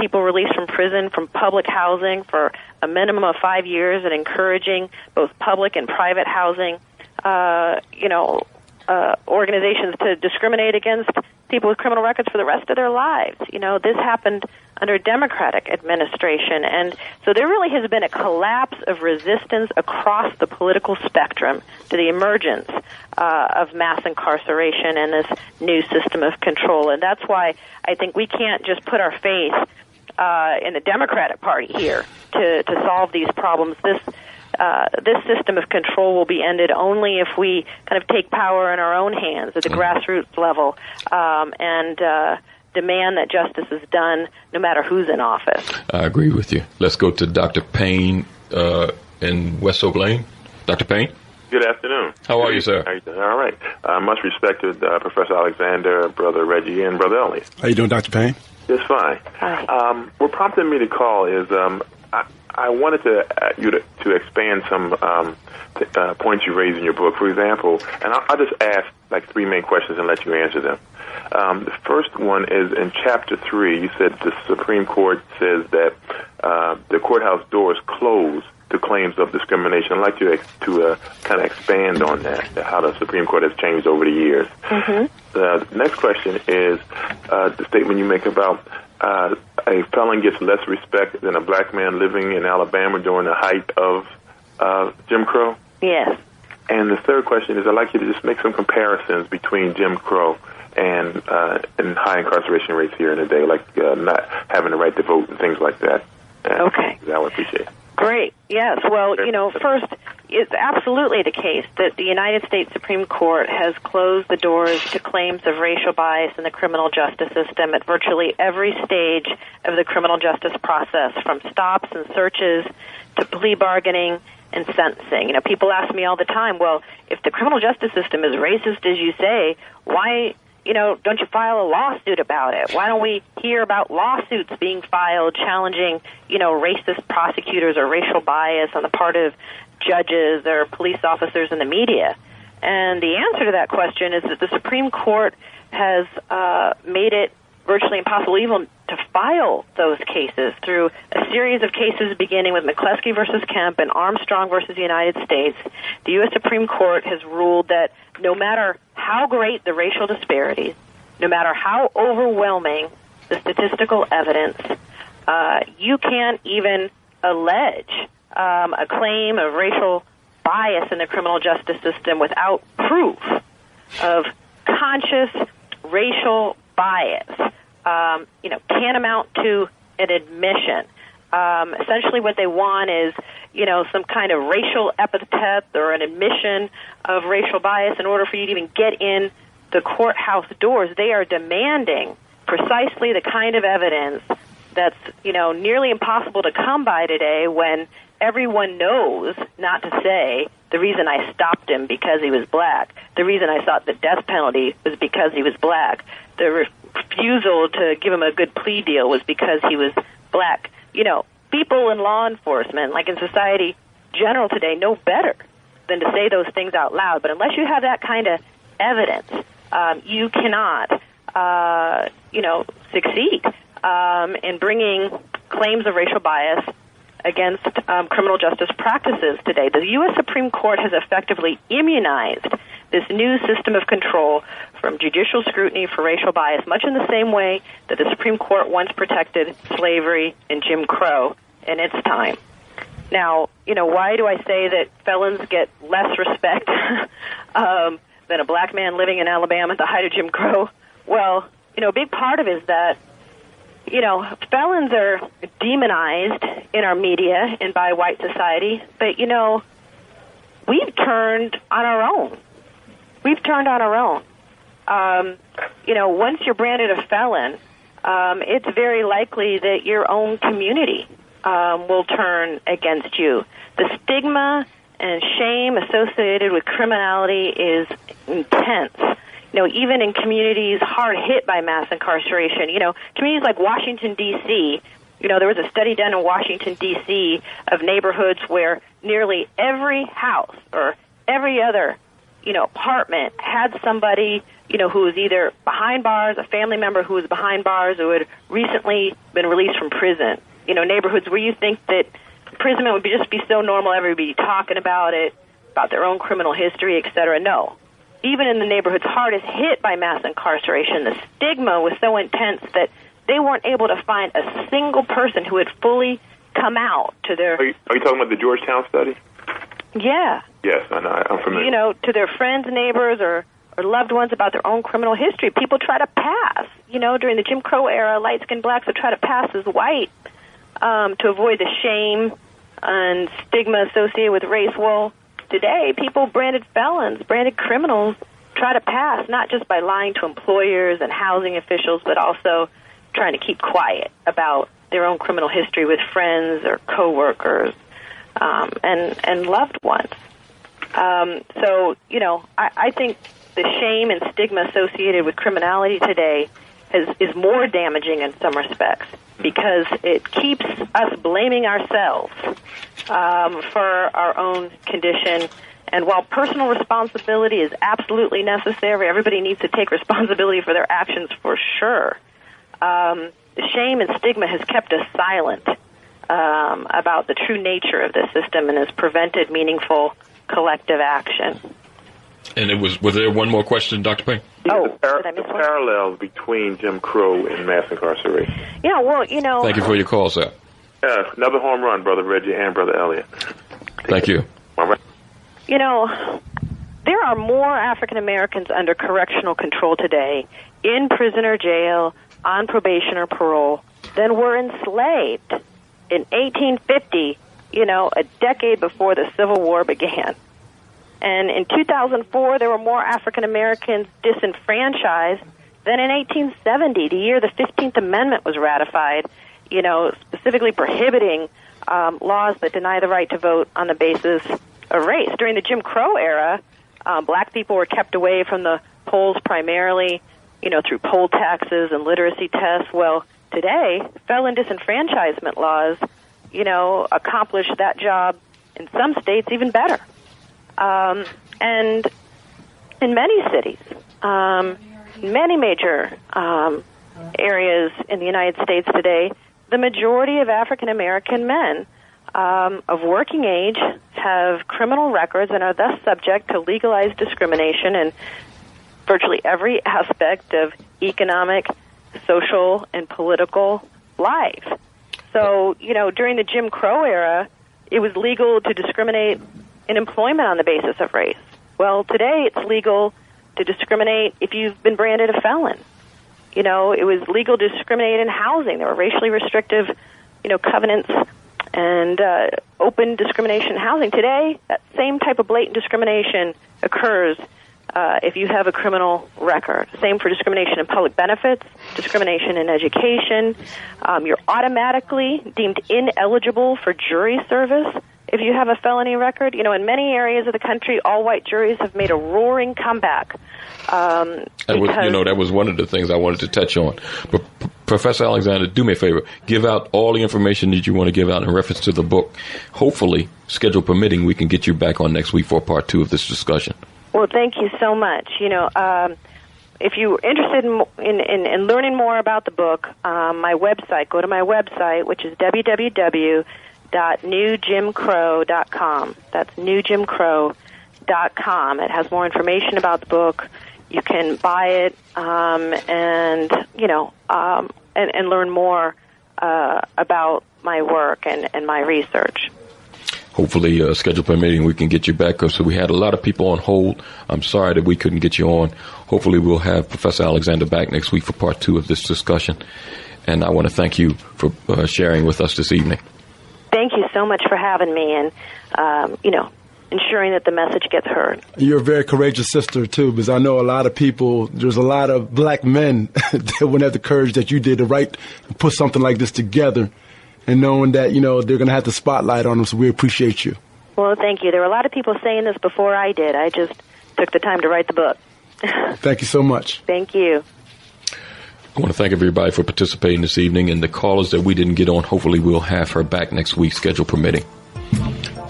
people released from prison from public housing for a minimum of 5 years and encouraging both public and private housing, organizations to discriminate against people with criminal records for the rest of their lives. This happened under a Democratic administration. And so there really has been a collapse of resistance across the political spectrum to the emergence of mass incarceration and this new system of control. And that's why I think we can't just put our faith in the Democratic Party here to solve these problems. This system of control will be ended only if we kind of take power in our own hands at the grassroots level and demand that justice is done no matter who's in office. I agree with you. Let's go to Dr. Payne in West Oak Lane. Dr. Payne? Good afternoon. How are you, sir? How you doing? All right. Much respected Professor Alexander, Brother Reggie, and Brother Elliot. How you doing, Dr. Payne? Just fine. Hi. What prompted me to call is I wanted you to expand some points you raised in your book. For example, and I'll just ask like 3 main questions and let you answer them. The first one is in Chapter 3. You said the Supreme Court says that the courthouse doors close to claims of discrimination. I'd like you to kind of expand on that, how the Supreme Court has changed over the years. Mm-hmm. The next question is the statement you make about a felon gets less respect than a black man living in Alabama during the height of Jim Crow. Yes. And the third question is I'd like you to just make some comparisons between Jim Crow and high incarceration rates here in the day, like not having the right to vote and things like that. Okay. I would appreciate it. Great. Yes. Well, first, it's absolutely the case that the United States Supreme Court has closed the doors to claims of racial bias in the criminal justice system at virtually every stage of the criminal justice process, from stops and searches to plea bargaining and sentencing. You know, people ask me all the time, well, if the criminal justice system is racist, as you say, why, don't you file a lawsuit about it? Why don't we hear about lawsuits being filed challenging, racist prosecutors or racial bias on the part of judges or police officers in the media? And the answer to that question is that the Supreme Court has made it virtually impossible even to file those cases through a series of cases beginning with McCleskey versus Kemp and Armstrong versus the United States. The U.S. Supreme Court has ruled that no matter how great the racial disparities, no matter how overwhelming the statistical evidence, you can't even allege a claim of racial bias in the criminal justice system without proof of conscious racial bias, tantamount to an admission. Essentially what they want is, some kind of racial epithet or an admission of racial bias in order for you to even get in the courthouse doors. They are demanding precisely the kind of evidence that's, nearly impossible to come by today when everyone knows not to say the reason I stopped him because he was black. The reason I sought the death penalty was because he was black. The refusal to give him a good plea deal was because he was black. People in law enforcement, like in society general today, know better than to say those things out loud. But unless you have that kind of evidence, you cannot, succeed in bringing claims of racial bias against criminal justice practices today. The U.S. Supreme Court has effectively immunized this new system of control from judicial scrutiny for racial bias, much in the same way that the Supreme Court once protected slavery and Jim Crow in its time. Now, why do I say that felons get less respect than a black man living in Alabama at the height of Jim Crow? Well, a big part of it is that felons are demonized in our media and by white society, but, we've turned on our own. Once you're branded a felon, it's very likely that your own community will turn against you. The stigma and shame associated with criminality is intense. Even in communities hard hit by mass incarceration, communities like Washington, D.C., there was a study done in Washington, D.C. of neighborhoods where nearly every house or every other, apartment had somebody, who was either behind bars, a family member who was behind bars, who had recently been released from prison. Neighborhoods where you think that imprisonment would just be so normal, everybody would be talking about it, about their own criminal history, et cetera. No. Even in the neighborhoods hardest hit by mass incarceration, the stigma was so intense that they weren't able to find a single person who had fully come out to their... Are you talking about the Georgetown study? Yeah. Yes, I know. I'm familiar. To their friends, neighbors, or loved ones about their own criminal history. People try to pass. During the Jim Crow era, light-skinned blacks would try to pass as white to avoid the shame and stigma associated with race. Well, today, people branded felons, branded criminals, try to pass, not just by lying to employers and housing officials, but also trying to keep quiet about their own criminal history with friends or coworkers and loved ones. I think the shame and stigma associated with criminality today is more damaging in some respects because it keeps us blaming ourselves for our own condition. And while personal responsibility is absolutely necessary, everybody needs to take responsibility for their actions for sure. The shame and stigma has kept us silent about the true nature of this system and has prevented meaningful collective action. And was there one more question, Dr. Payne? Oh, did I miss one? Parallels between Jim Crow and mass incarceration. Yeah, well, Thank you for your call, sir. Another home run, Brother Reggie and Brother Elliot. Thank you. All right. There are more African Americans under correctional control today, in prison or jail, on probation or parole, than were enslaved in 1850 a decade before the Civil War began. And in 2004, there were more African Americans disenfranchised than in 1870, the year the 15th Amendment was ratified, specifically prohibiting laws that deny the right to vote on the basis of race. During the Jim Crow era, black people were kept away from the polls primarily, through poll taxes and literacy tests. Well, today, felon disenfranchisement laws, accomplish that job in some states even better. And in many cities, many major areas in the United States today, the majority of African American men of working age have criminal records and are thus subject to legalized discrimination in virtually every aspect of economic, social, and political life. So, during the Jim Crow era, it was legal to discriminate in employment on the basis of race. Well, today it's legal to discriminate if you've been branded a felon. It was legal to discriminate in housing. There were racially restrictive, covenants and open discrimination in housing. Today, that same type of blatant discrimination occurs if you have a criminal record. Same for discrimination in public benefits, discrimination in education. You're automatically deemed ineligible for jury service if you have a felony record. In many areas of the country, all-white juries have made a roaring comeback. That was one of the things I wanted to touch on. But Professor Alexander, do me a favor. Give out all the information that you want to give out in reference to the book. Hopefully, schedule permitting, we can get you back on next week for part 2 of this discussion. Well, thank you so much. If you're interested in learning more about the book, my website, go to my website, which is www.newjimcrow.com. That's newjimcrow.com. It has more information about the book. You can buy it and learn more about my work and my research. Hopefully, schedule permitting, we can get you back. So we had a lot of people on hold. I'm sorry that we couldn't get you on. Hopefully, we'll have Professor Alexander back next week for part 2 of this discussion. And I want to thank you for sharing with us this evening. Thank you so much for having me and, ensuring that the message gets heard. You're a very courageous sister, too, because I know a lot of people, there's a lot of black men that wouldn't have the courage that you did to put something like this together. And knowing that, they're going to have the spotlight on them, so we appreciate you. Well, thank you. There were a lot of people saying this before I did. I just took the time to write the book. Thank you so much. Thank you. I want to thank everybody for participating this evening, and the callers that we didn't get on, hopefully we'll have her back next week, schedule permitting.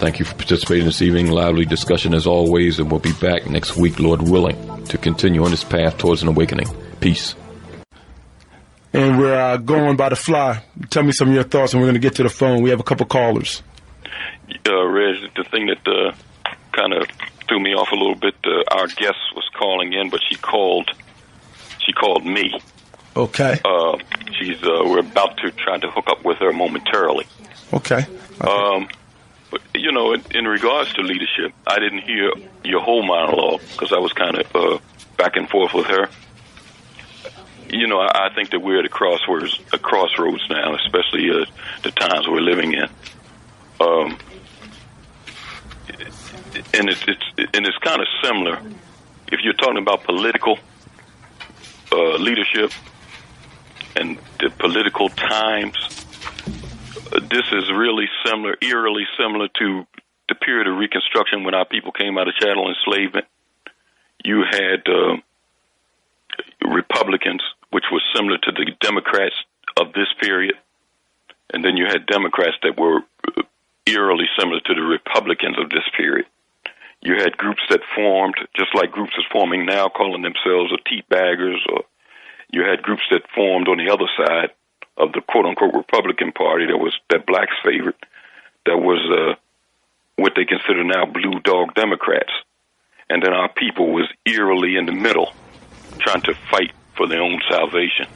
Thank you for participating this evening. Lively discussion as always, and we'll be back next week, Lord willing, to continue on this path towards an awakening. Peace. And we're going by the fly. Tell me some of your thoughts, and we're going to get to the phone. We have a couple callers. Reg, the thing that kind of threw me off a little bit, our guest was calling in, but she called me. Okay. We're about to try to hook up with her momentarily. Okay. But, in regards to leadership, I didn't hear your whole monologue because I was kind of back and forth with her. I think that we're at a crossroads now, especially the times we're living in. And it's kind of similar. If you're talking about political leadership and the political times, this is really similar, eerily similar to the period of Reconstruction when our people came out of chattel enslavement. You had Republicans, which was similar to the Democrats of this period. And then you had Democrats that were eerily similar to the Republicans of this period. You had groups that formed, just like groups is forming now, calling themselves the teatbaggers, or you had groups that formed on the other side of the quote-unquote Republican Party that blacks favored, that was what they consider now blue dog Democrats. And then our people was eerily in the middle, trying to fight for their own salvation.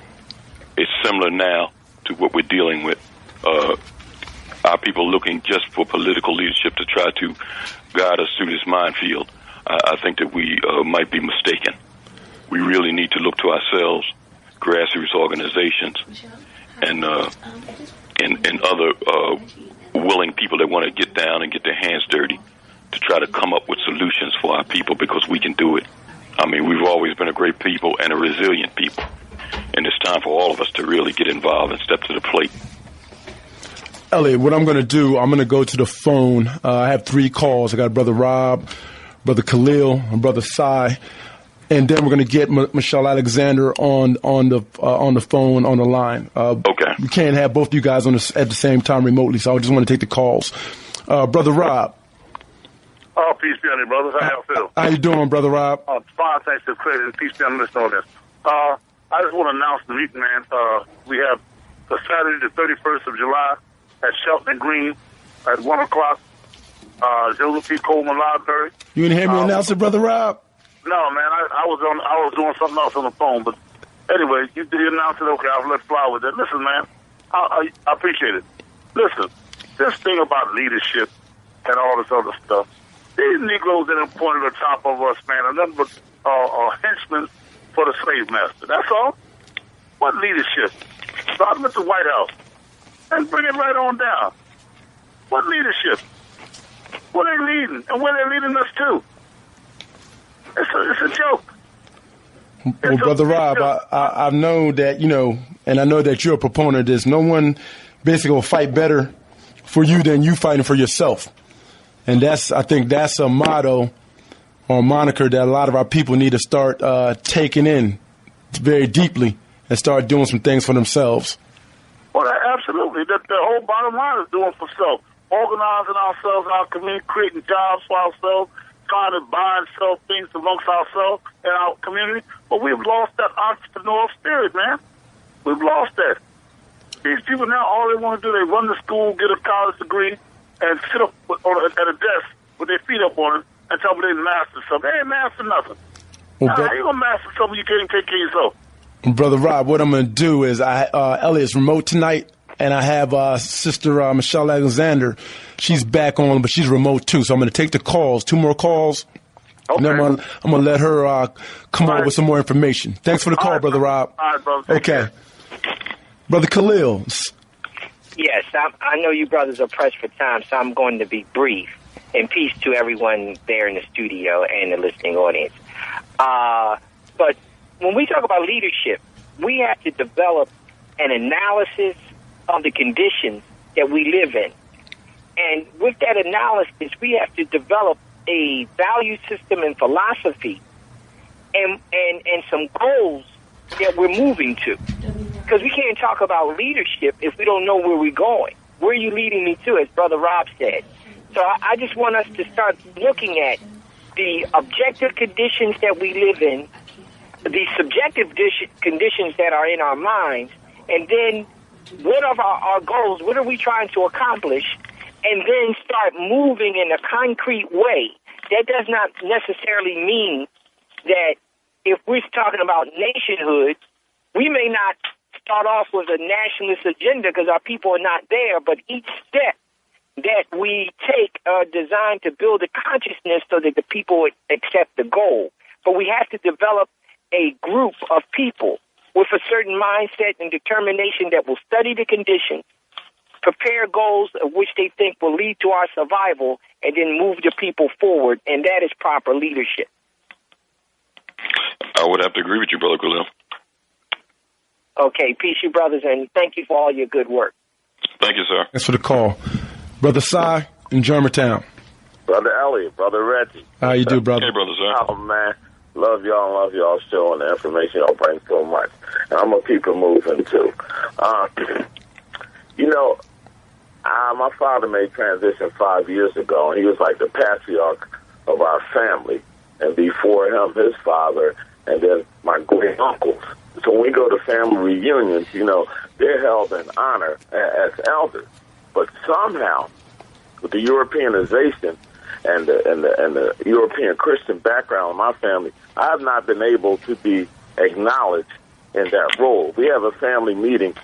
It's similar now to what we're dealing with. Our people looking just for political leadership to try to guide us through this minefield. I think that we might be mistaken. We really need to look to ourselves, grassroots organizations, and other willing people that want to get down and get their hands dirty to try to come up with solutions for our people, because we can do it. I mean, we've always been a great people and a resilient people, and it's time for all of us to really get involved and step to the plate. Elliot, what I'm going to do, I'm going to go to the phone. I have 3 calls. I got Brother Rob, Brother Khalil, and Brother Sai, and then we're going to get Michelle Alexander on the phone, on the line. Okay. We can't have both you guys at the same time remotely, so I just want to take the calls. Brother Rob. Oh, peace be on you, brothers. How y'all feel? How you doing, Brother Rob? Fine, thanks to credit, and peace be on this on this. I just want to announce the meeting, man. We have the Saturday, the 31st of July, at Shelton Green at 1 o'clock. Joseph P. Coleman Library. You didn't hear me announce it, Brother Rob? No, man. I was doing something else on the phone, but anyway, you announced it. Okay, I'll let fly with it. Listen, man, I appreciate it. Listen, this thing about leadership and all this other stuff. These Negroes that are pointed at the top of us, man, are nothing but henchmen for the slave master. That's all. What leadership? Start them at the White House and bring it right on down. What leadership? What are they leading? And where they're leading us to? It's a joke. Well, Brother Rob, I know that, and I know that you're a proponent of this. No one basically will fight better for you than you fighting for yourself. And I think that's a motto or moniker that a lot of our people need to start taking in very deeply and start doing some things for themselves. Well, absolutely. The whole bottom line is doing for self. Organizing ourselves in our community, creating jobs for ourselves, trying to buy and sell things amongst ourselves and our community. But we've lost that entrepreneurial spirit, man. We've lost that. These people now, all they want to do, they run to school, get a college degree, and sit up at a desk with their feet up on it and tell me they master something. They ain't master nothing. Well, how you going to master something you can't take care of yourself? Brother Rob, what I'm going to do is Elliot's remote tonight, and I have Sister Michelle Alexander. She's back on, but she's remote too. So I'm going to take the calls, 2 more calls. Okay. And then I'm going to let her come on with some more information. Thanks for the call, Brother Rob. All right, brother. Okay. Brother Khalil. Yes, I know you brothers are pressed for time, so I'm going to be brief. And peace to everyone there in the studio and the listening audience. But when we talk about leadership, we have to develop an analysis of the conditions that we live in. And with that analysis, we have to develop a value system and philosophy and some goals that we're moving to. Because we can't talk about leadership if we don't know where we're going. Where are you leading me to, as Brother Rob said? So I just want us to start looking at the objective conditions that we live in, the subjective conditions that are in our minds, and then what are our goals? What are we trying to accomplish? And then start moving in a concrete way. That does not necessarily mean that if we're talking about nationhood, we may not start off with a nationalist agenda because our people are not there, but each step that we take are designed to build a consciousness so that the people would accept the goal. But we have to develop a group of people with a certain mindset and determination that will study the conditions, prepare goals of which they think will lead to our survival, and then move the people forward, and that is proper leadership. I would have to agree with you, Brother Khalil. Okay, peace, you brothers, and thank you for all your good work. Thank you, sir. Thanks for the call. Brother Sai in Germantown. Brother Elliot, Brother Reggie. How you do, brother? Hey, brother, sir. Oh, man. Love y'all show and the information y'all bring so much. And I'm going to keep it moving, too. My father made transition 5 years ago, and he was like the patriarch of our family. And before him, his father, and then my great uncles. So when we go to family reunions, they're held in honor as elders. But somehow, with the Europeanization and the European Christian background of my family, I have not been able to be acknowledged in that role. We have a family meeting,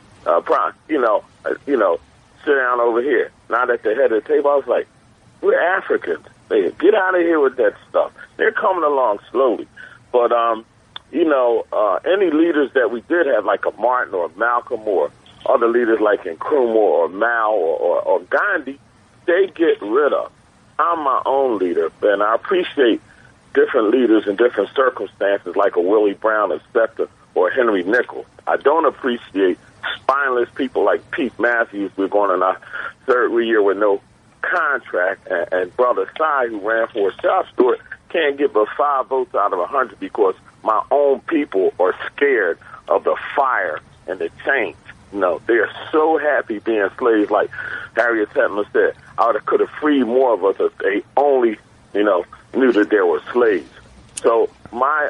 sit down over here, not at the head of the table. I was like, we're Africans. Get out of here with that stuff. They're coming along slowly. But, any leaders that we did have, like a Martin or a Malcolm or other leaders like Nkrumah or Mao or Gandhi, they get rid of. I'm my own leader, and I appreciate different leaders in different circumstances like a Willie Brown Inspector or Henry Nichols. I don't appreciate spineless people like Pete Matthews. We're going in our third year with no contract, and Brother Sy, who ran for a shop steward, can't get but 5 votes out of 100 because my own people are scared of the fire and the change. You know, they are so happy being slaves, like Harriet Tubman said. I could have freed more of us if they only, knew that there were slaves. So my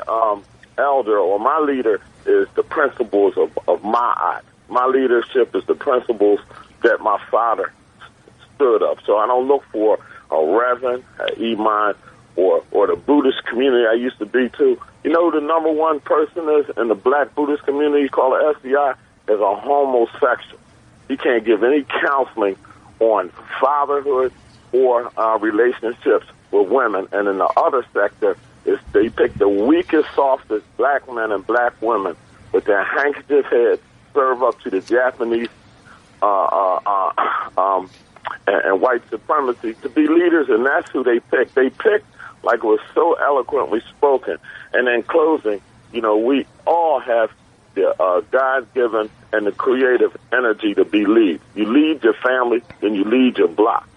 elder or my leader is the principles of Ma'at. My leadership is the principles that my father stood up. So I don't look for a reverend, an imam, or the Buddhist community I used to be to. You know who the number one person is in the black Buddhist community called the FBI? Is a homosexual. He can't give any counseling on fatherhood or relationships with women. And in the other sector, is they pick the weakest, softest black men and black women with their handkerchief heads, serve up to the Japanese and white supremacy to be leaders, and that's who they pick. They pick, like it was so eloquently spoken. And in closing, we all have the God-given and the creative energy to be lead. You lead your family, then you lead your block,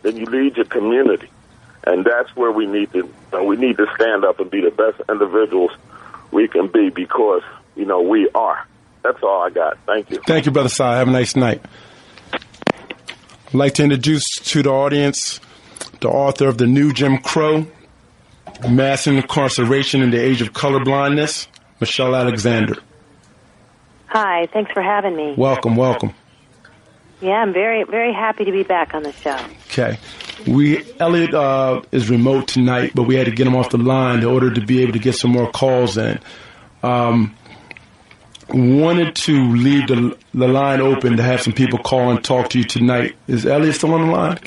then you lead your community, and that's where we need to stand up and be the best individuals we can be because we are. That's all I got. Thank you. Thank you, Brother Sy. Have a nice night. I'd like to introduce to the audience the author of The New Jim Crow, Mass Incarceration in the Age of Colorblindness, Michelle Alexander. Hi, thanks for having me. Welcome. Yeah, I'm very, very happy to be back on the show. Okay. Elliot is remote tonight, but we had to get him off the line in order to be able to get some more calls in. Wanted to leave the line open to have some people call and talk to you tonight. Is Elliot still on the line?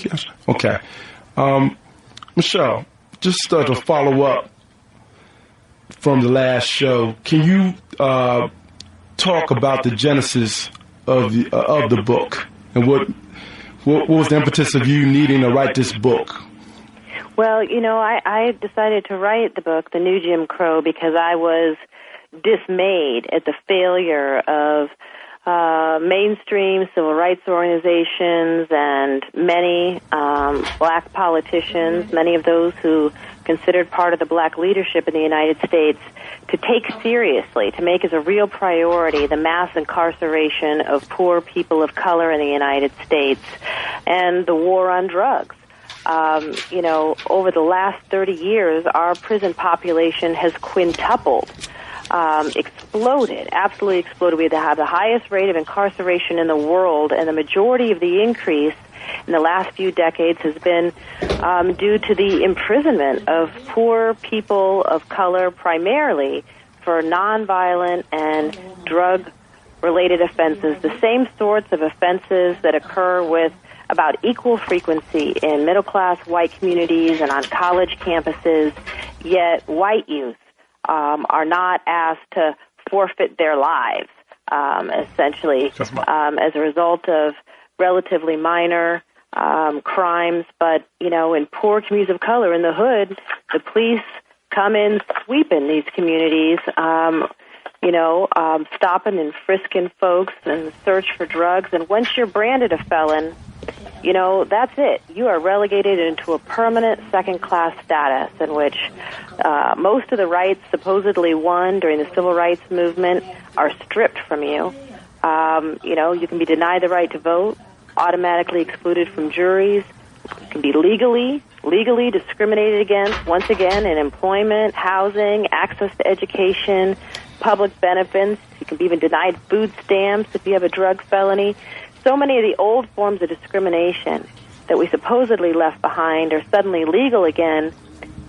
Okay. Michelle, just to follow up from the last show, can you talk about the genesis of the book and what was the impetus of you needing to write this book? Well, I decided to write the book, The New Jim Crow, because I was dismayed at the failure of mainstream civil rights organizations and many black politicians, many of those who considered part of the black leadership in the United States, to take seriously, to make as a real priority the mass incarceration of poor people of color in the United States and the war on drugs. Over the last 30 years, our prison population has quintupled, exploded, absolutely exploded. We have the highest rate of incarceration in the world, and the majority of the increase in the last few decades has been due to the imprisonment of poor people of color, primarily for nonviolent and drug-related offenses, the same sorts of offenses that occur with about equal frequency in middle-class white communities and on college campuses, yet white youth are not asked to forfeit their lives, essentially, as a result of relatively minor crimes. But, in poor communities of color in the hood, the police come in sweeping these communities, stopping and frisking folks and search for drugs. And once you're branded a felon, that's it. You are relegated into a permanent second-class status in which most of the rights supposedly won during the civil rights movement are stripped from you. You can be denied the right to vote, automatically excluded from juries. You can be legally discriminated against, once again, in employment, housing, access to education, public benefits. You can be even denied food stamps if you have a drug felony. So many of the old forms of discrimination that we supposedly left behind are suddenly legal again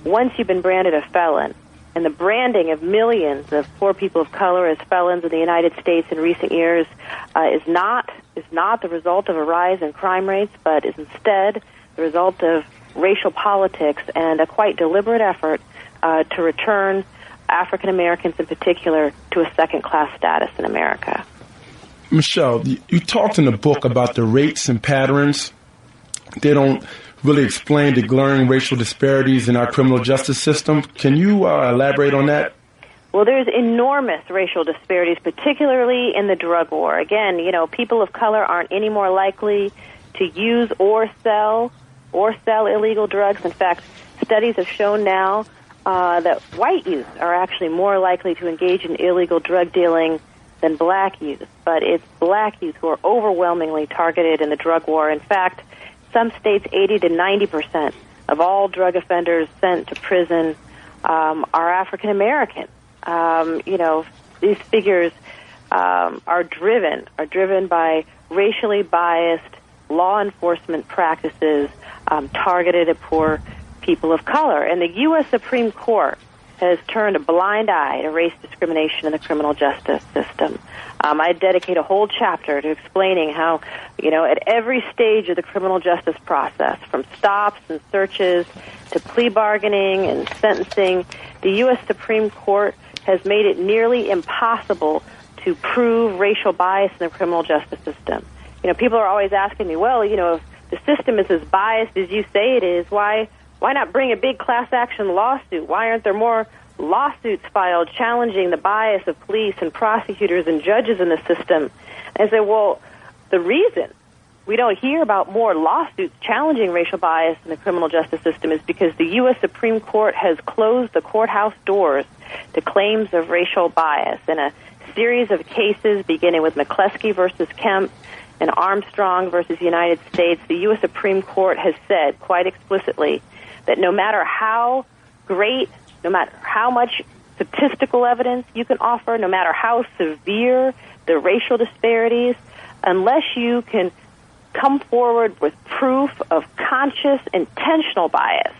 once you've been branded a felon. And the branding of millions of poor people of color as felons in the United States in recent years is not the result of a rise in crime rates, but is instead the result of racial politics and a quite deliberate effort to return African Americans in particular to a second-class status in America. Michelle, you talked in the book about the rates and patterns. They don't really explain the glaring racial disparities in our criminal justice system. Can you elaborate on that? Well, there's enormous racial disparities, particularly in the drug war. Again, people of color aren't any more likely to use or sell illegal drugs. In fact, studies have shown now that white youth are actually more likely to engage in illegal drug dealing than black youth. But it's black youth who are overwhelmingly targeted in the drug war. In fact, some states, 80 to 90% of all drug offenders sent to prison are African American. These figures are driven by racially biased law enforcement practices targeted at poor people of color. And the U.S. Supreme Court has turned a blind eye to race discrimination in the criminal justice system. I dedicate a whole chapter to explaining how, at every stage of the criminal justice process, from stops and searches to plea bargaining and sentencing, the U.S. Supreme Court has made it nearly impossible to prove racial bias in the criminal justice system. People are always asking me, well, if the system is as biased as you say it is, why not bring a big class action lawsuit? Why aren't there more lawsuits filed challenging the bias of police and prosecutors and judges in the system? And I say, well, the reason we don't hear about more lawsuits challenging racial bias in the criminal justice system is because the U.S. Supreme Court has closed the courthouse doors to claims of racial bias in a series of cases beginning with McCleskey versus Kemp and Armstrong versus United States. The U.S. Supreme Court has said quite explicitly that no matter how great, no matter how much statistical evidence you can offer, no matter how severe the racial disparities, unless you can come forward with proof of conscious, intentional bias,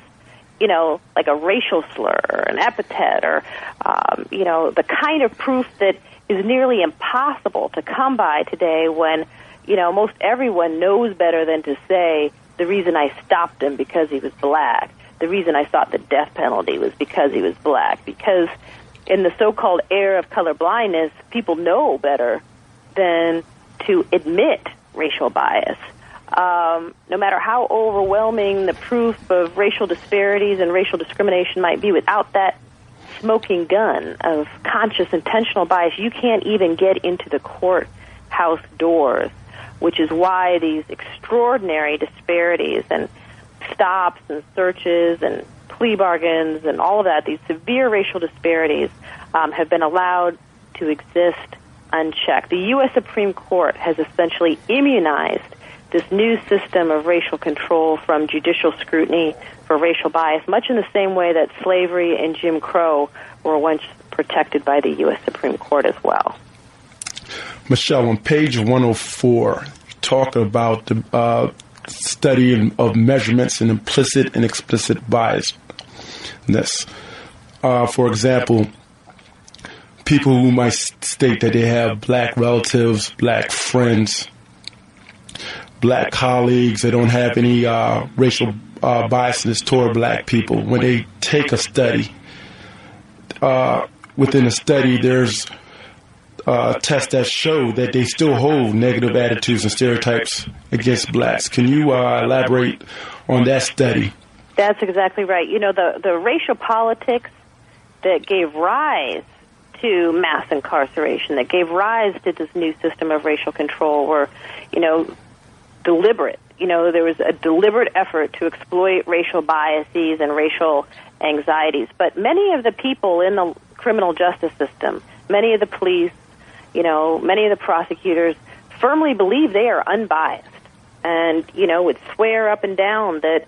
like a racial slur or an epithet or, the kind of proof that is nearly impossible to come by today when, most everyone knows better than to say the reason I stopped him because he was black. The reason I sought the death penalty was because he was black. Because in the so-called era of colorblindness, people know better than to admit racial bias. No matter how overwhelming the proof of racial disparities and racial discrimination might be, without that smoking gun of conscious, intentional bias, you can't even get into the courthouse doors, which is why these extraordinary disparities and stops and searches and plea bargains and all of that, these severe racial disparities have been allowed to exist unchecked. The U.S. Supreme Court has essentially immunized this new system of racial control from judicial scrutiny for racial bias, much in the same way that slavery and Jim Crow were once protected by the U.S. Supreme Court as well. Michelle, on page 104, talk about the study of measurements and implicit and explicit biasness. For example, people who might state that they have black relatives, black friends, black colleagues, they don't have any racial biases toward black people. When they take a study, within a study, there's tests that show that they still hold negative attitudes and stereotypes against blacks. Can you elaborate on that study? That's exactly right. The racial politics that gave rise to mass incarceration, that gave rise to this new system of racial control were, deliberate. There was a deliberate effort to exploit racial biases and racial anxieties. But many of the people in the criminal justice system, many of the police, many of the prosecutors firmly believe they are unbiased and, would swear up and down that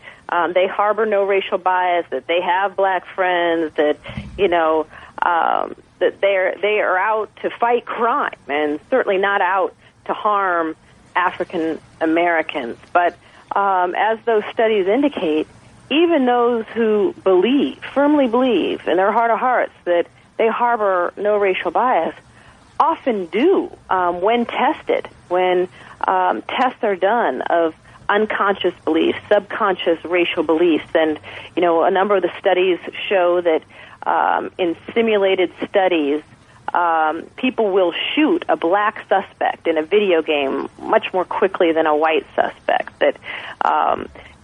they harbor no racial bias, that they have black friends, that, that they are out to fight crime and certainly not out to harm African Americans. But as those studies indicate, even those who firmly believe in their heart of hearts that they harbor no racial bias, often do when tested, when tests are done of unconscious beliefs, subconscious racial beliefs. And, a number of the studies show that in simulated studies people will shoot a black suspect in a video game much more quickly than a white suspect. That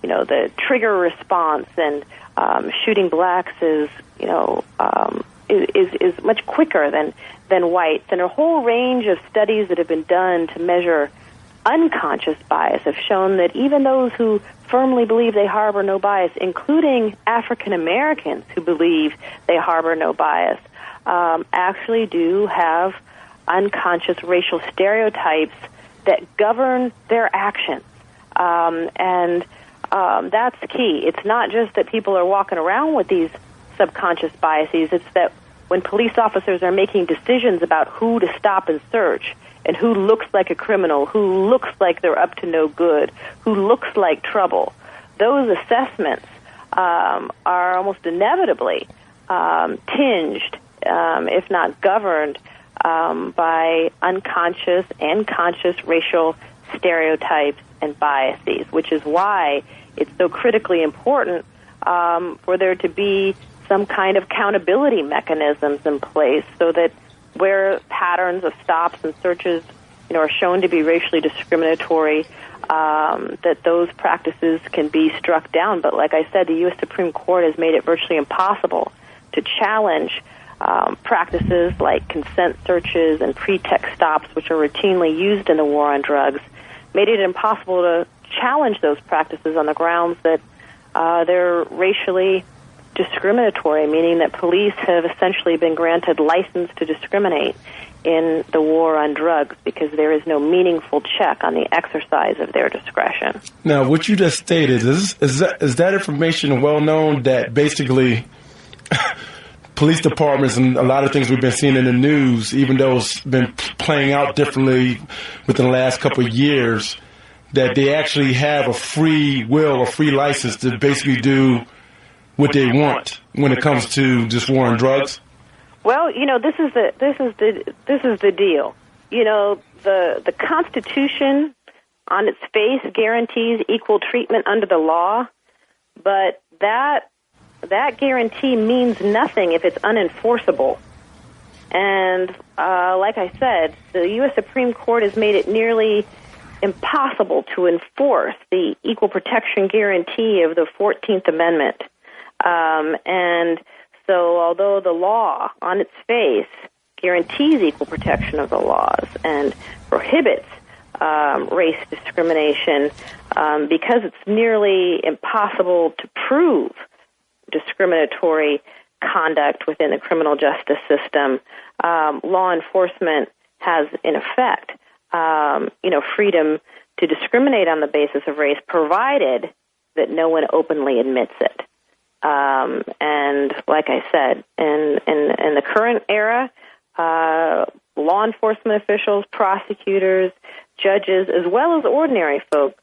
the trigger response and shooting blacks is much quicker than whites. And a whole range of studies that have been done to measure unconscious bias have shown that even those who firmly believe they harbor no bias, including African Americans who believe they harbor no bias, actually do have unconscious racial stereotypes that govern their actions. That's key. It's not just that people are walking around with these subconscious biases. It's that when police officers are making decisions about who to stop and search, and who looks like a criminal, who looks like they're up to no good, who looks like trouble, those assessments are almost inevitably tinged, if not governed, by unconscious and conscious racial stereotypes and biases, which is why it's so critically important for there to be some kind of accountability mechanisms in place so that where patterns of stops and searches, are shown to be racially discriminatory, that those practices can be struck down. But like I said, the U.S. Supreme Court has made it virtually impossible to challenge practices like consent searches and pretext stops, which are routinely used in the war on drugs, made it impossible to challenge those practices on the grounds that they're racially discriminatory, meaning that police have essentially been granted license to discriminate in the war on drugs because there is no meaningful check on the exercise of their discretion. Now, what you just stated, is that information well known that basically police departments and a lot of things we've been seeing in the news, even though it's been playing out differently within the last couple of years, that they actually have a free will, a free license to basically do what they want when it comes to just war on drugs? Well, this is the deal. The Constitution on its face guarantees equal treatment under the law, but that guarantee means nothing if it's unenforceable. And like I said, the U.S. Supreme Court has made it nearly impossible to enforce the equal protection guarantee of the 14th Amendment. And so although the law on its face guarantees equal protection of the laws and prohibits race discrimination, because it's nearly impossible to prove discriminatory conduct within the criminal justice system, law enforcement has, in effect, freedom to discriminate on the basis of race, provided that no one openly admits it. And like I said, in the current era, law enforcement officials, prosecutors, judges, as well as ordinary folk,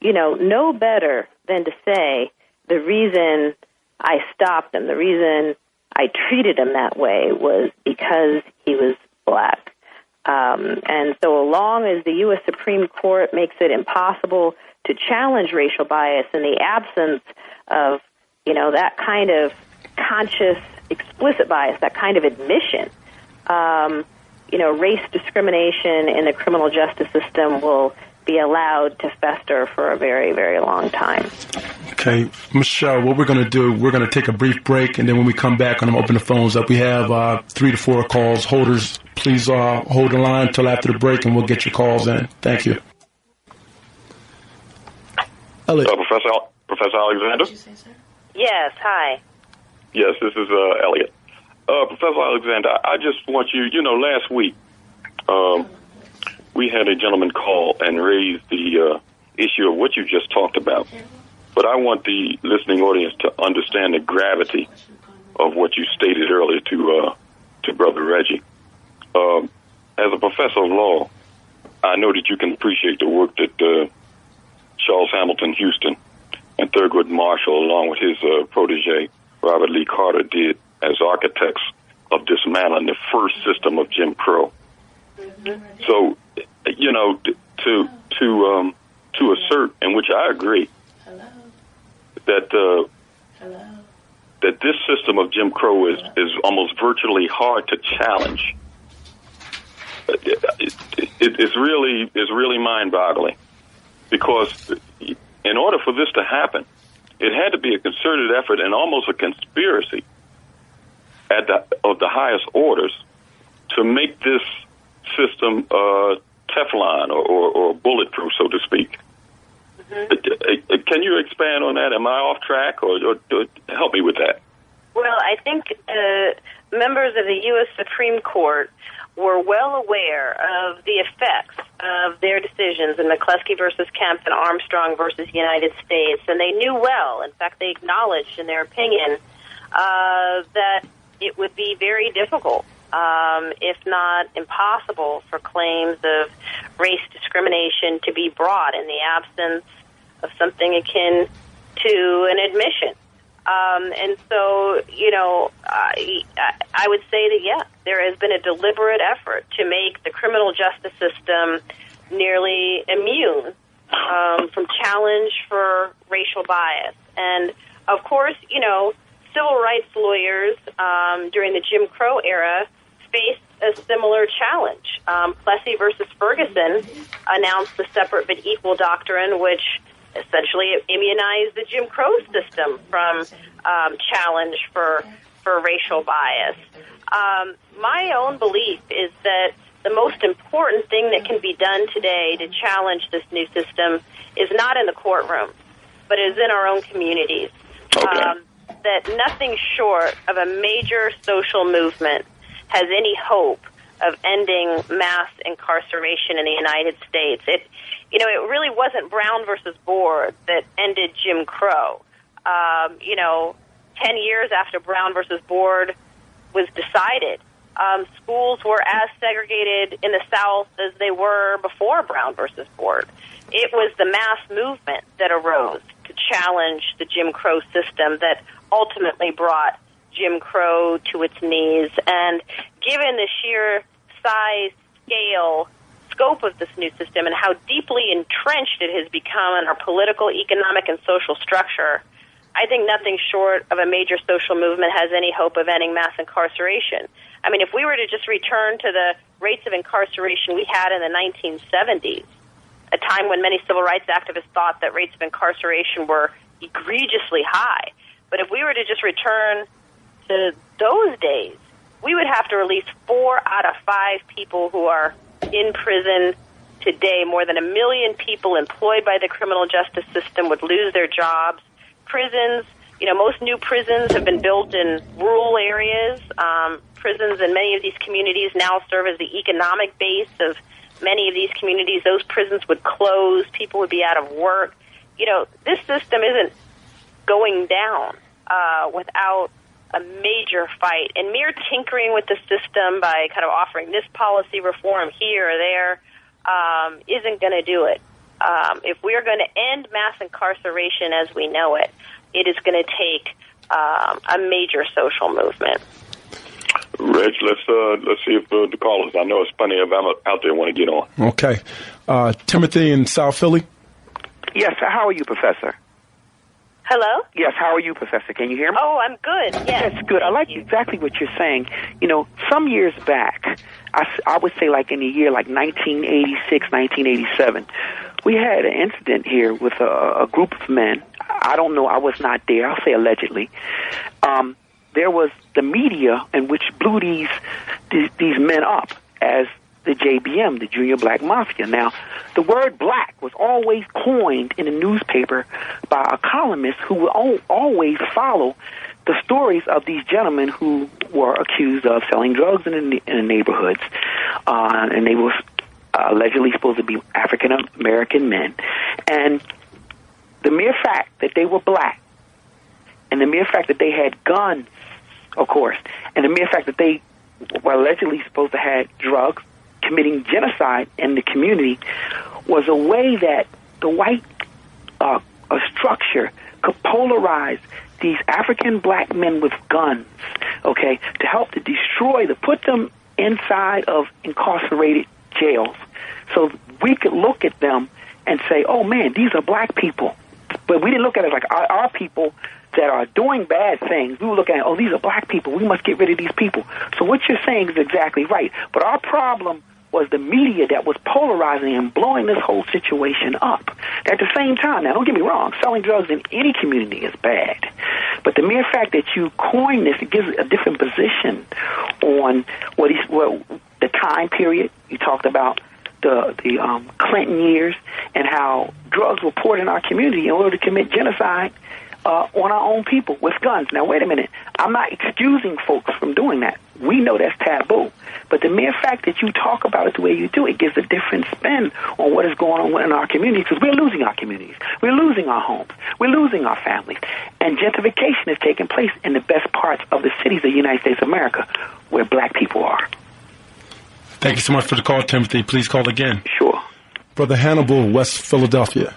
know better than to say the reason I stopped him, the reason I treated him that way was because he was black. And so long as the U.S. Supreme Court makes it impossible to challenge racial bias in the absence of that kind of conscious, explicit bias, that kind of admission, race discrimination in the criminal justice system will be allowed to fester for a very, very long time. Okay, Michelle, what we're going to do, we're going to take a brief break, and then when we come back, I'm going to open the phones up. We have 3 to 4 calls. Holders, please hold the line until after the break, and we'll get your calls in. Thank you. Elliot. Professor Alexander? Did you say so? Yes, hi. Yes, this is Elliot. Professor Alexander, I just want you, last week we had a gentleman call and raise the issue of what you just talked about. But I want the listening audience to understand the gravity of what you stated earlier to Brother Reggie. As a professor of law, I know that you can appreciate the work that Charles Hamilton Houston and Thurgood Marshall, along with his protege, Robert Lee Carter, did as architects of dismantling the first system of Jim Crow. So, to assert, and which I agree, that this system of Jim Crow is almost virtually hard to challenge it's really mind-boggling, because in order for this to happen, it had to be a concerted effort and almost a conspiracy of the highest orders to make this system Teflon or bulletproof, so to speak. Mm-hmm. Can you expand on that? Am I off track, or help me with that? Well, I think members of the U.S. Supreme Court were well aware of the effects of their decisions in McCleskey versus Kemp and Armstrong versus United States, and they knew well, in fact, they acknowledged in their opinion that it would be very difficult, if not impossible, for claims of race discrimination to be brought in the absence of something akin to an admission. And so, I would say that, yeah, there has been a deliberate effort to make the criminal justice system nearly immune from challenge for racial bias. And, of course, civil rights lawyers during the Jim Crow era faced a similar challenge. Plessy versus Ferguson announced the separate but equal doctrine, which essentially immunized the Jim Crow system from challenge for racial bias. My own belief is that the most important thing that can be done today to challenge this new system is not in the courtroom, but is in our own communities. Okay. That nothing short of a major social movement has any hope of ending mass incarceration in the United States. It really wasn't Brown versus Board that ended Jim Crow. 10 years after Brown versus Board was decided, schools were as segregated in the South as they were before Brown versus Board. It was the mass movement that arose to challenge the Jim Crow system that ultimately brought Jim Crow to its knees. And given the sheer size, scale, scope of this new system and how deeply entrenched it has become in our political, economic, and social structure, I think nothing short of a major social movement has any hope of ending mass incarceration. I mean, if we were to just return to the rates of incarceration we had in the 1970s, a time when many civil rights activists thought that rates of incarceration were egregiously high, but if we were to just return to those days, we would have to release 4 out of 5 people who are in prison today. More than 1 million people employed by the criminal justice system would lose their jobs. Prisons, most new prisons have been built in rural areas. Prisons in many of these communities now serve as the economic base of many of these communities. Those prisons would close. People would be out of work. This system isn't going down without a major fight. And mere tinkering with the system by kind of offering this policy reform here or there isn't going to do it. If we are going to end mass incarceration as we know it, it is going to take a major social movement. Reg, let's see if the callers. I know there's plenty of them out there want to get on. Okay, Timothy in South Philly. Yes. How are you, Professor? Hello? Yes, how are you, Professor? Can you hear me? Oh, I'm good, yes. That's good. I like exactly what you're saying. Some years back, I would say like in the year like 1986, 1987, we had an incident here with a group of men. I don't know. I was not there. I'll say allegedly. There was the media in which blew these men up as the JBM, the Junior Black Mafia. Now, the word black was always coined in the newspaper by a columnist who would always follow the stories of these gentlemen who were accused of selling drugs in the neighborhoods, and they were allegedly supposed to be African American men. And the mere fact that they were black, and the mere fact that they had guns, of course, and the mere fact that they were allegedly supposed to have drugs, committing genocide in the community, was a way that the white structure could polarize these African black men with guns, okay, to help to destroy, to put them inside of incarcerated jails. So we could look at them and say, oh, man, these are black people. But we didn't look at it like our people that are doing bad things. We were looking at, oh, these are black people. We must get rid of these people. So what you're saying is exactly right. But our problem was the media that was polarizing and blowing this whole situation up. At the same time, now don't get me wrong, selling drugs in any community is bad. But the mere fact that you coin this, it gives a different position on what the time period. You talked about the Clinton years and how drugs were poured in our community in order to commit genocide on our own people with guns. Now, wait a minute. I'm not excusing folks from doing that. We know that's taboo. But the mere fact that you talk about it the way you do, it gives a different spin on what is going on in our communities, because we're losing our communities. We're losing our homes. We're losing our families. And gentrification is taking place in the best parts of the cities of the United States of America where black people are. Thank you so much for the call, Timothy. Please call again. Sure. Brother Hannibal, West Philadelphia.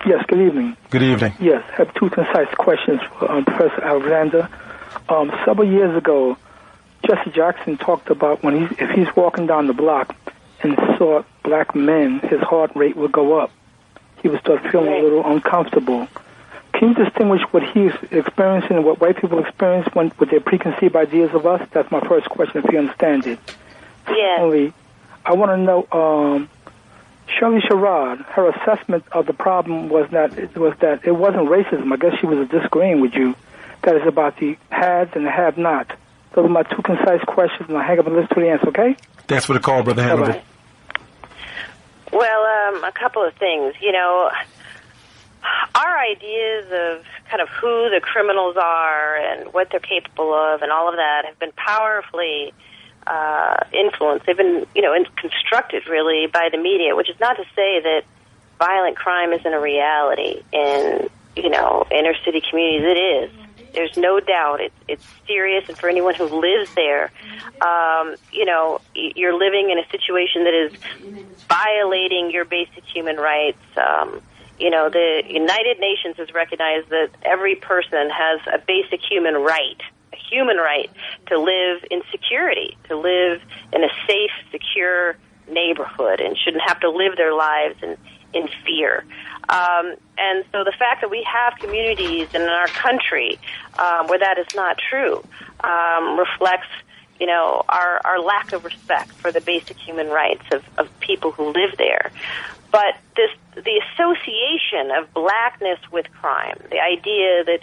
Yes, good evening. Good evening. Yes, I have two concise questions for Professor Alexander. Several years ago, Jesse Jackson talked about if he's walking down the block and saw black men, his heart rate would go up. He would start feeling a little uncomfortable. Can you distinguish what he's experiencing and what white people experience with their preconceived ideas of us? That's my first question, if you understand it. Yes. Secondly, I want to know, Shirley Sherrod, her assessment of the problem was that it wasn't racism. I guess she was disagreeing with you. That is about the haves and the have-nots. Those are my two concise questions, and I'll hang up and listen to the answer, okay? Thanks for the call, Brother Hannibal. Bye-bye. Well, a couple of things. You know, our ideas of kind of who the criminals are and what they're capable of and all of that have been powerfully influenced. They've been, constructed really by the media, which is not to say that violent crime isn't a reality in, inner city communities. It is. There's no doubt. It's serious, and for anyone who lives there, you're living in a situation that is violating your basic human rights. The United Nations has recognized that every person has a basic human right to live in security, to live in a safe, secure neighborhood, and shouldn't have to live their lives in fear. And so the fact that we have communities in our country where that is not true reflects, our lack of respect for the basic human rights of people who live there. But the association of blackness with crime, the idea that,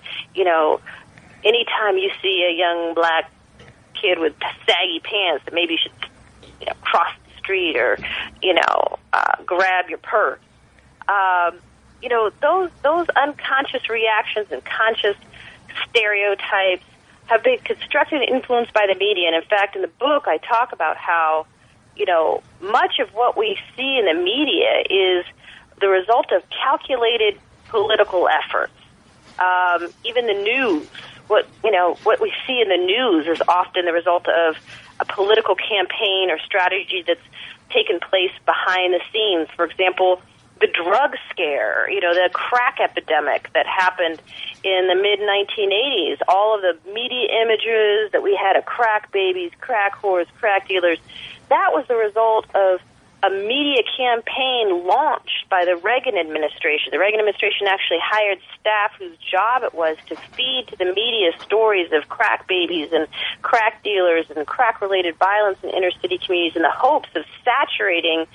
anytime you see a young black kid with saggy pants, that maybe you should, cross the street or, grab your purse. Those unconscious reactions and conscious stereotypes have been constructed and influenced by the media. And in fact, in the book, I talk about how, much of what we see in the media is the result of calculated political efforts. Even the news, what we see in the news is often the result of a political campaign or strategy that's taken place behind the scenes. For example, the drug scare, the crack epidemic that happened in the mid-1980s, all of the media images that we had of crack babies, crack whores, crack dealers, that was the result of a media campaign launched by the Reagan administration. The Reagan administration actually hired staff whose job it was to feed to the media stories of crack babies and crack dealers and crack-related violence in inner-city communities in the hopes of saturating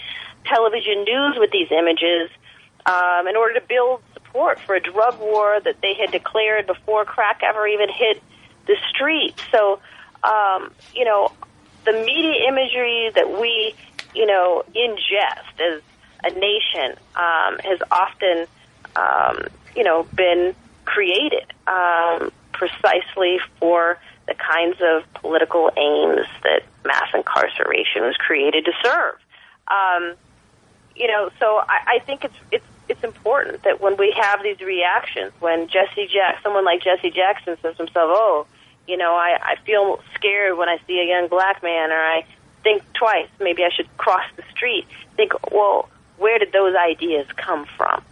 television news with these images in order to build support for a drug war that they had declared before crack ever even hit the street. So, the media imagery that we, ingest as a nation has often, been created precisely for the kinds of political aims that mass incarceration was created to serve. So I think it's important that when we have these reactions, when someone like Jesse Jackson says to himself, I feel scared when I see a young black man, or I think twice, maybe I should cross the street. Think, well, where did those ideas come from?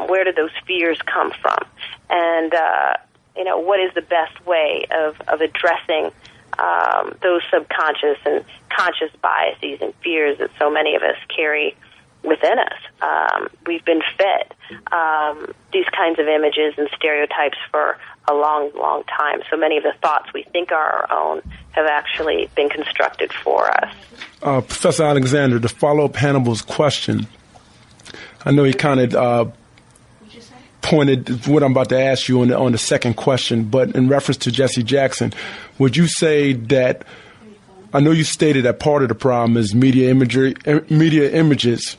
Where did those fears come from? And, what is the best way of addressing those subconscious and conscious biases and fears that so many of us carry within us. We've been fed these kinds of images and stereotypes for a long, long time. So many of the thoughts we think are our own have actually been constructed for us. Professor Alexander, to follow up Hannibal's question, I know he kind of pointed what I'm about to ask you on the second question, but in reference to Jesse Jackson, would you say that, I know you stated that part of the problem is media images,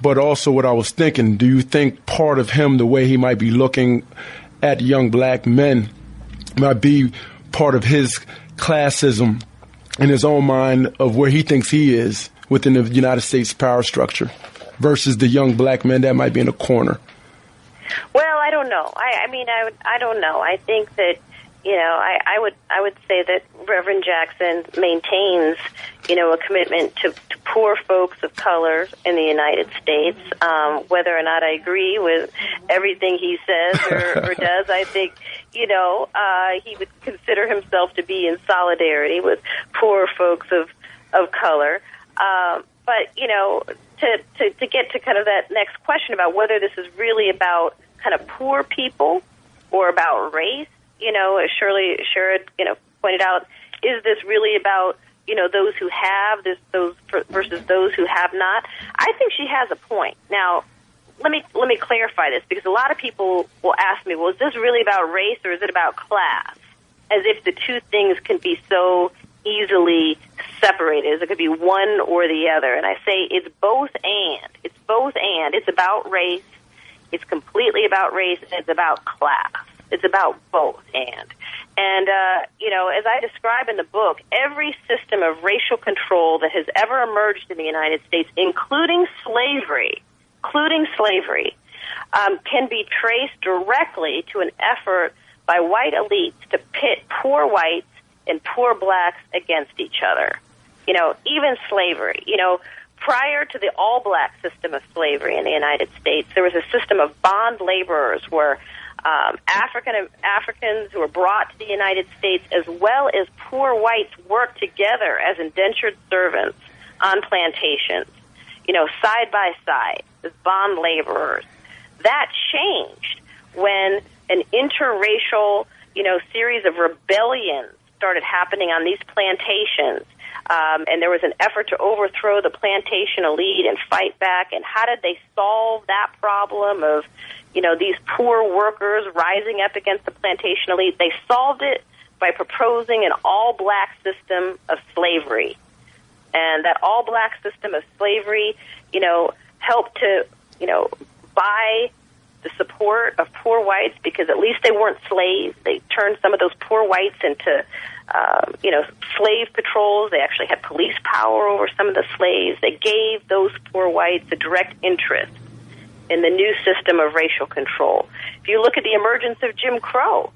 but also what I was thinking, do you think part of him, the way he might be looking at young black men, might be part of his classism in his own mind of where he thinks he is within the United States power structure versus the young black men that might be in a corner? Well, I don't know. I don't know. I think that, I would say that Reverend Jackson maintains, a commitment to poor folks of color in the United States. Whether or not I agree with everything he says or does, I think, he would consider himself to be in solidarity with poor folks of color. But, to get to kind of that next question about whether this is really about kind of poor people or about race, as Shirley pointed out, is this really about, those who have those versus those who have not? I think she has a point. Now, let me clarify this, because a lot of people will ask me, well, is this really about race or is it about class? As if the two things can be so easily separated, as it could be one or the other. And I say it's both and. It's both and. It's about race. It's completely about race, and it's about class. It's about both and. And, as I describe in the book, every system of racial control that has ever emerged in the United States, including slavery, can be traced directly to an effort by white elites to pit poor whites and poor blacks against each other. Even slavery, prior to the all-black system of slavery in the United States, there was a system of bond laborers where Africans who were brought to the United States as well as poor whites worked together as indentured servants on plantations, side by side as bond laborers. That changed when an interracial, series of rebellions started happening on these plantations. And there was an effort to overthrow the plantation elite and fight back. And how did they solve that problem of, these poor workers rising up against the plantation elite? They solved it by proposing an all-black system of slavery. And that all-black system of slavery, helped to, buy the support of poor whites, because at least they weren't slaves. They turned some of those poor whites into slave patrols. They actually had police power over some of the slaves. They gave those poor whites a direct interest in the new system of racial control. If you look at the emergence of Jim Crow,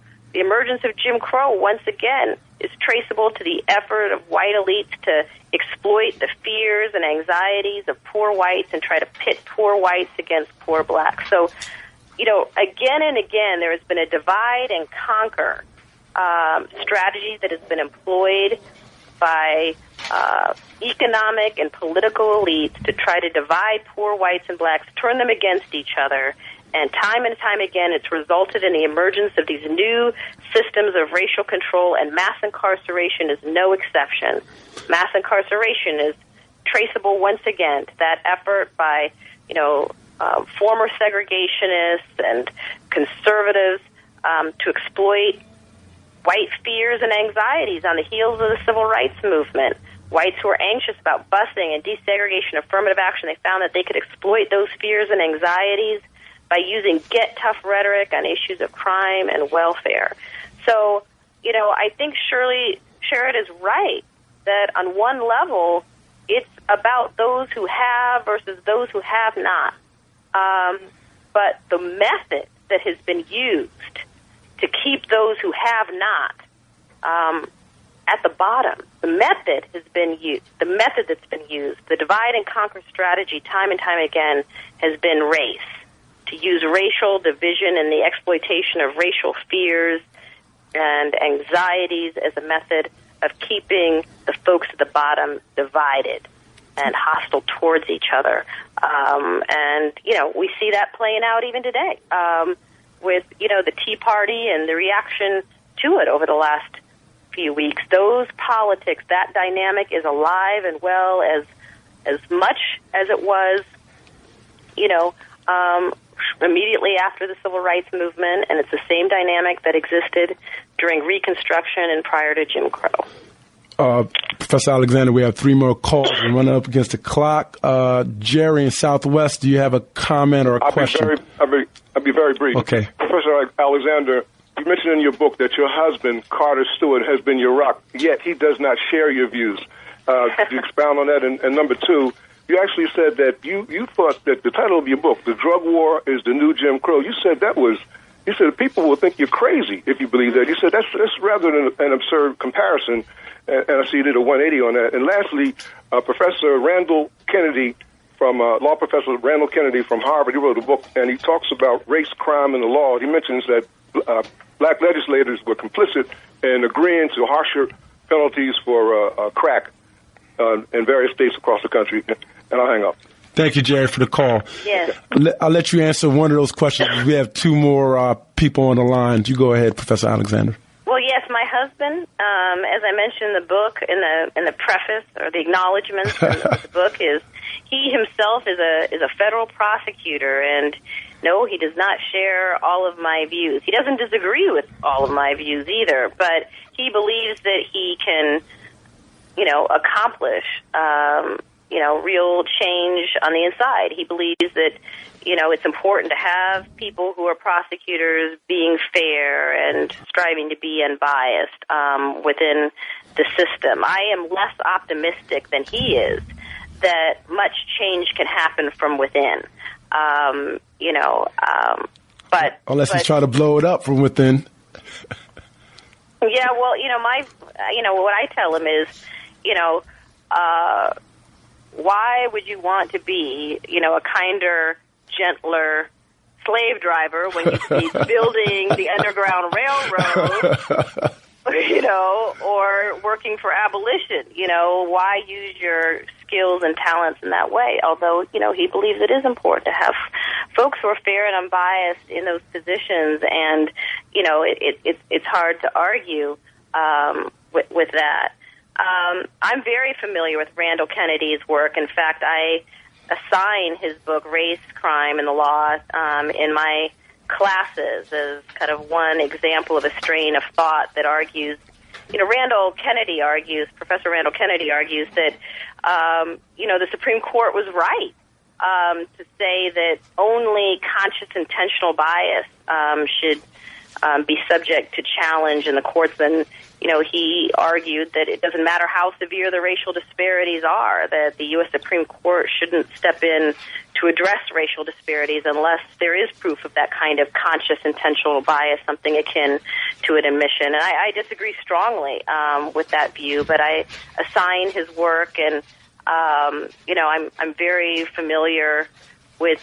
once again, is traceable to the effort of white elites to exploit the fears and anxieties of poor whites and try to pit poor whites against poor blacks. So, again and again, there has been a divide and conquer strategy that has been employed by economic and political elites to try to divide poor whites and blacks, turn them against each other. And time again, it's resulted in the emergence of these new systems of racial control, and mass incarceration is no exception. Mass incarceration is traceable once again to that effort by, former segregationists and conservatives to exploit white fears and anxieties on the heels of the civil rights movement. Whites who were anxious about busing and desegregation affirmative action, they found that they could exploit those fears and anxieties by using get-tough rhetoric on issues of crime and welfare. So, I think Shirley Sherrod is right that on one level, it's about those who have versus those who have not. But the method that has been used to keep those who have not at the bottom, the method that's been used, the divide and conquer strategy time and time again has been race. To use racial division and the exploitation of racial fears and anxieties as a method of keeping the folks at the bottom divided. and hostile towards each other. And, we see that playing out even today with, the Tea Party and the reaction to it over the last few weeks. Those politics, that dynamic is alive and well as much as it was, immediately after the Civil Rights Movement, and it's the same dynamic that existed during Reconstruction and prior to Jim Crow. Professor Alexander, we have 3 more calls. We're running up against the clock. Jerry in Southwest, do you have a comment or a question? I'll be very brief. Okay. Professor Alexander, you mentioned in your book that your husband, Carter Stewart, has been your rock, yet he does not share your views. Could you expound on that? And number 2, you actually said that you thought that the title of your book, The Drug War is the New Jim Crow, you said people will think you're crazy if you believe that. You said that's rather an absurd comparison, and I see you did a 180 on that. And lastly, Professor Randall Kennedy law professor Randall Kennedy from Harvard, he wrote a book, and he talks about race, crime, and the law. He mentions that black legislators were complicit in agreeing to harsher penalties for crack in various states across the country. And I'll hang up. Thank you, Jerry, for the call. Yes. I'll let you answer one of those questions. We have 2 more people on the line. You go ahead, Professor Alexander. Well, yes, my husband, as I mentioned in the book, in the preface or the acknowledgments of the book, he himself is a federal prosecutor, and no, he does not share all of my views. He doesn't disagree with all of my views either, but he believes that he can, accomplish, real change on the inside. He believes that, it's important to have people who are prosecutors being fair and striving to be unbiased within the system. I am less optimistic than he is that much change can happen from within. But unless he's trying to blow it up from within. Yeah, well, what I tell him is, why would you want to be, a kinder, gentler slave driver when you could be building the Underground Railroad, or working for abolition? Why use your skills and talents in that way? Although, he believes it is important to have folks who are fair and unbiased in those positions, and, it's hard to argue with that. I'm very familiar with Randall Kennedy's work. In fact, I assign his book, Race, Crime, and the Law, in my classes as kind of one example of a strain of thought that argues, Professor Randall Kennedy argues that, the Supreme Court was right to say that only conscious intentional bias should be subject to challenge in the courts. And, he argued that it doesn't matter how severe the racial disparities are, that the U.S. Supreme Court shouldn't step in to address racial disparities unless there is proof of that kind of conscious intentional bias, something akin to an admission. And I disagree strongly with that view, but I assign his work, and I'm very familiar with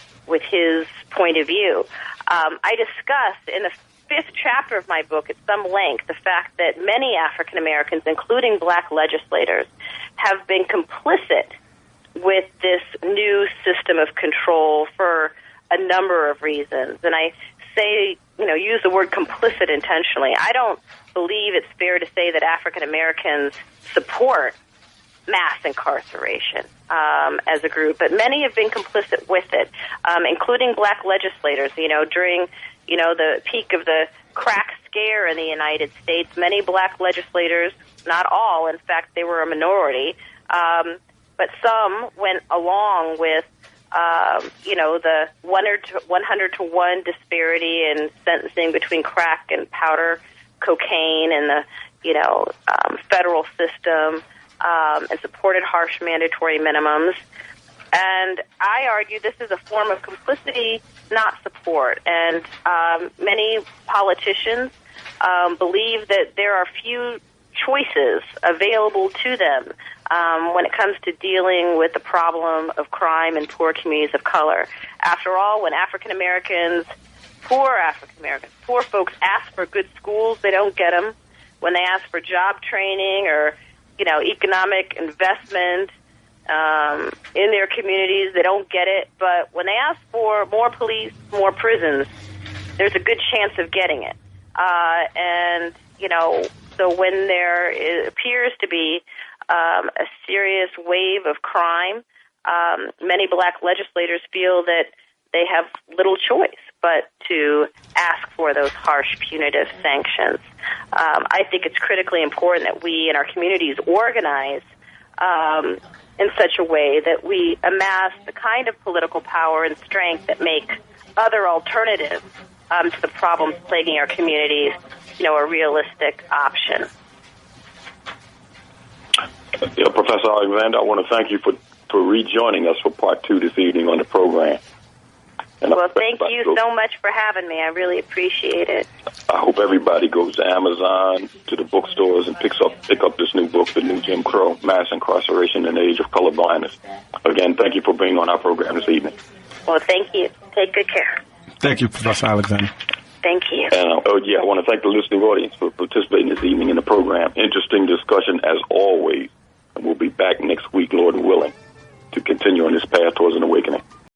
his point of view. I discuss in the 5th chapter of my book at some length the fact that many African Americans, including black legislators, have been complicit with this new system of control for a number of reasons. And I say, use the word complicit intentionally. I don't believe it's fair to say that African Americans support mass incarceration as a group, but many have been complicit with it, including black legislators. During the peak of the crack scare in the United States, many black legislators, not all, in fact, they were a minority, but some went along with, the 100 to 1 disparity in sentencing between crack and powder cocaine in the, federal system, and supported harsh mandatory minimums. And I argue this is a form of complicity, not support. And many politicians believe that there are few choices available to them when it comes to dealing with the problem of crime in poor communities of color. After all, when poor folks ask for good schools, they don't get them. When they ask for job training or, economic investment, in their communities. They don't get it, but when they ask for more police, more prisons, there's a good chance of getting it. And, you know, so when there appears to be a serious wave of crime, many black legislators feel that they have little choice but to ask for those harsh punitive sanctions. I think it's critically important that we in our communities organize in such a way that we amass the kind of political power and strength that make other alternatives to the problems plaguing our communities, you know, a realistic option. Yeah, Professor Alexander, I want to thank you for rejoining us for part 2 this evening on the program. And well, thank you so much for having me. I really appreciate it. I hope everybody goes to Amazon, to the bookstores, and pick up this new book, The New Jim Crow, Mass Incarceration in the Age of Colorblindness. Again, thank you for being on our program this evening. Well, thank you. Take good care. Thank you, Professor Alexander. Thank you. And I want to thank the listening audience for participating this evening in the program. Interesting discussion as always. And we'll be back next week, Lord willing, to continue on this path towards an awakening.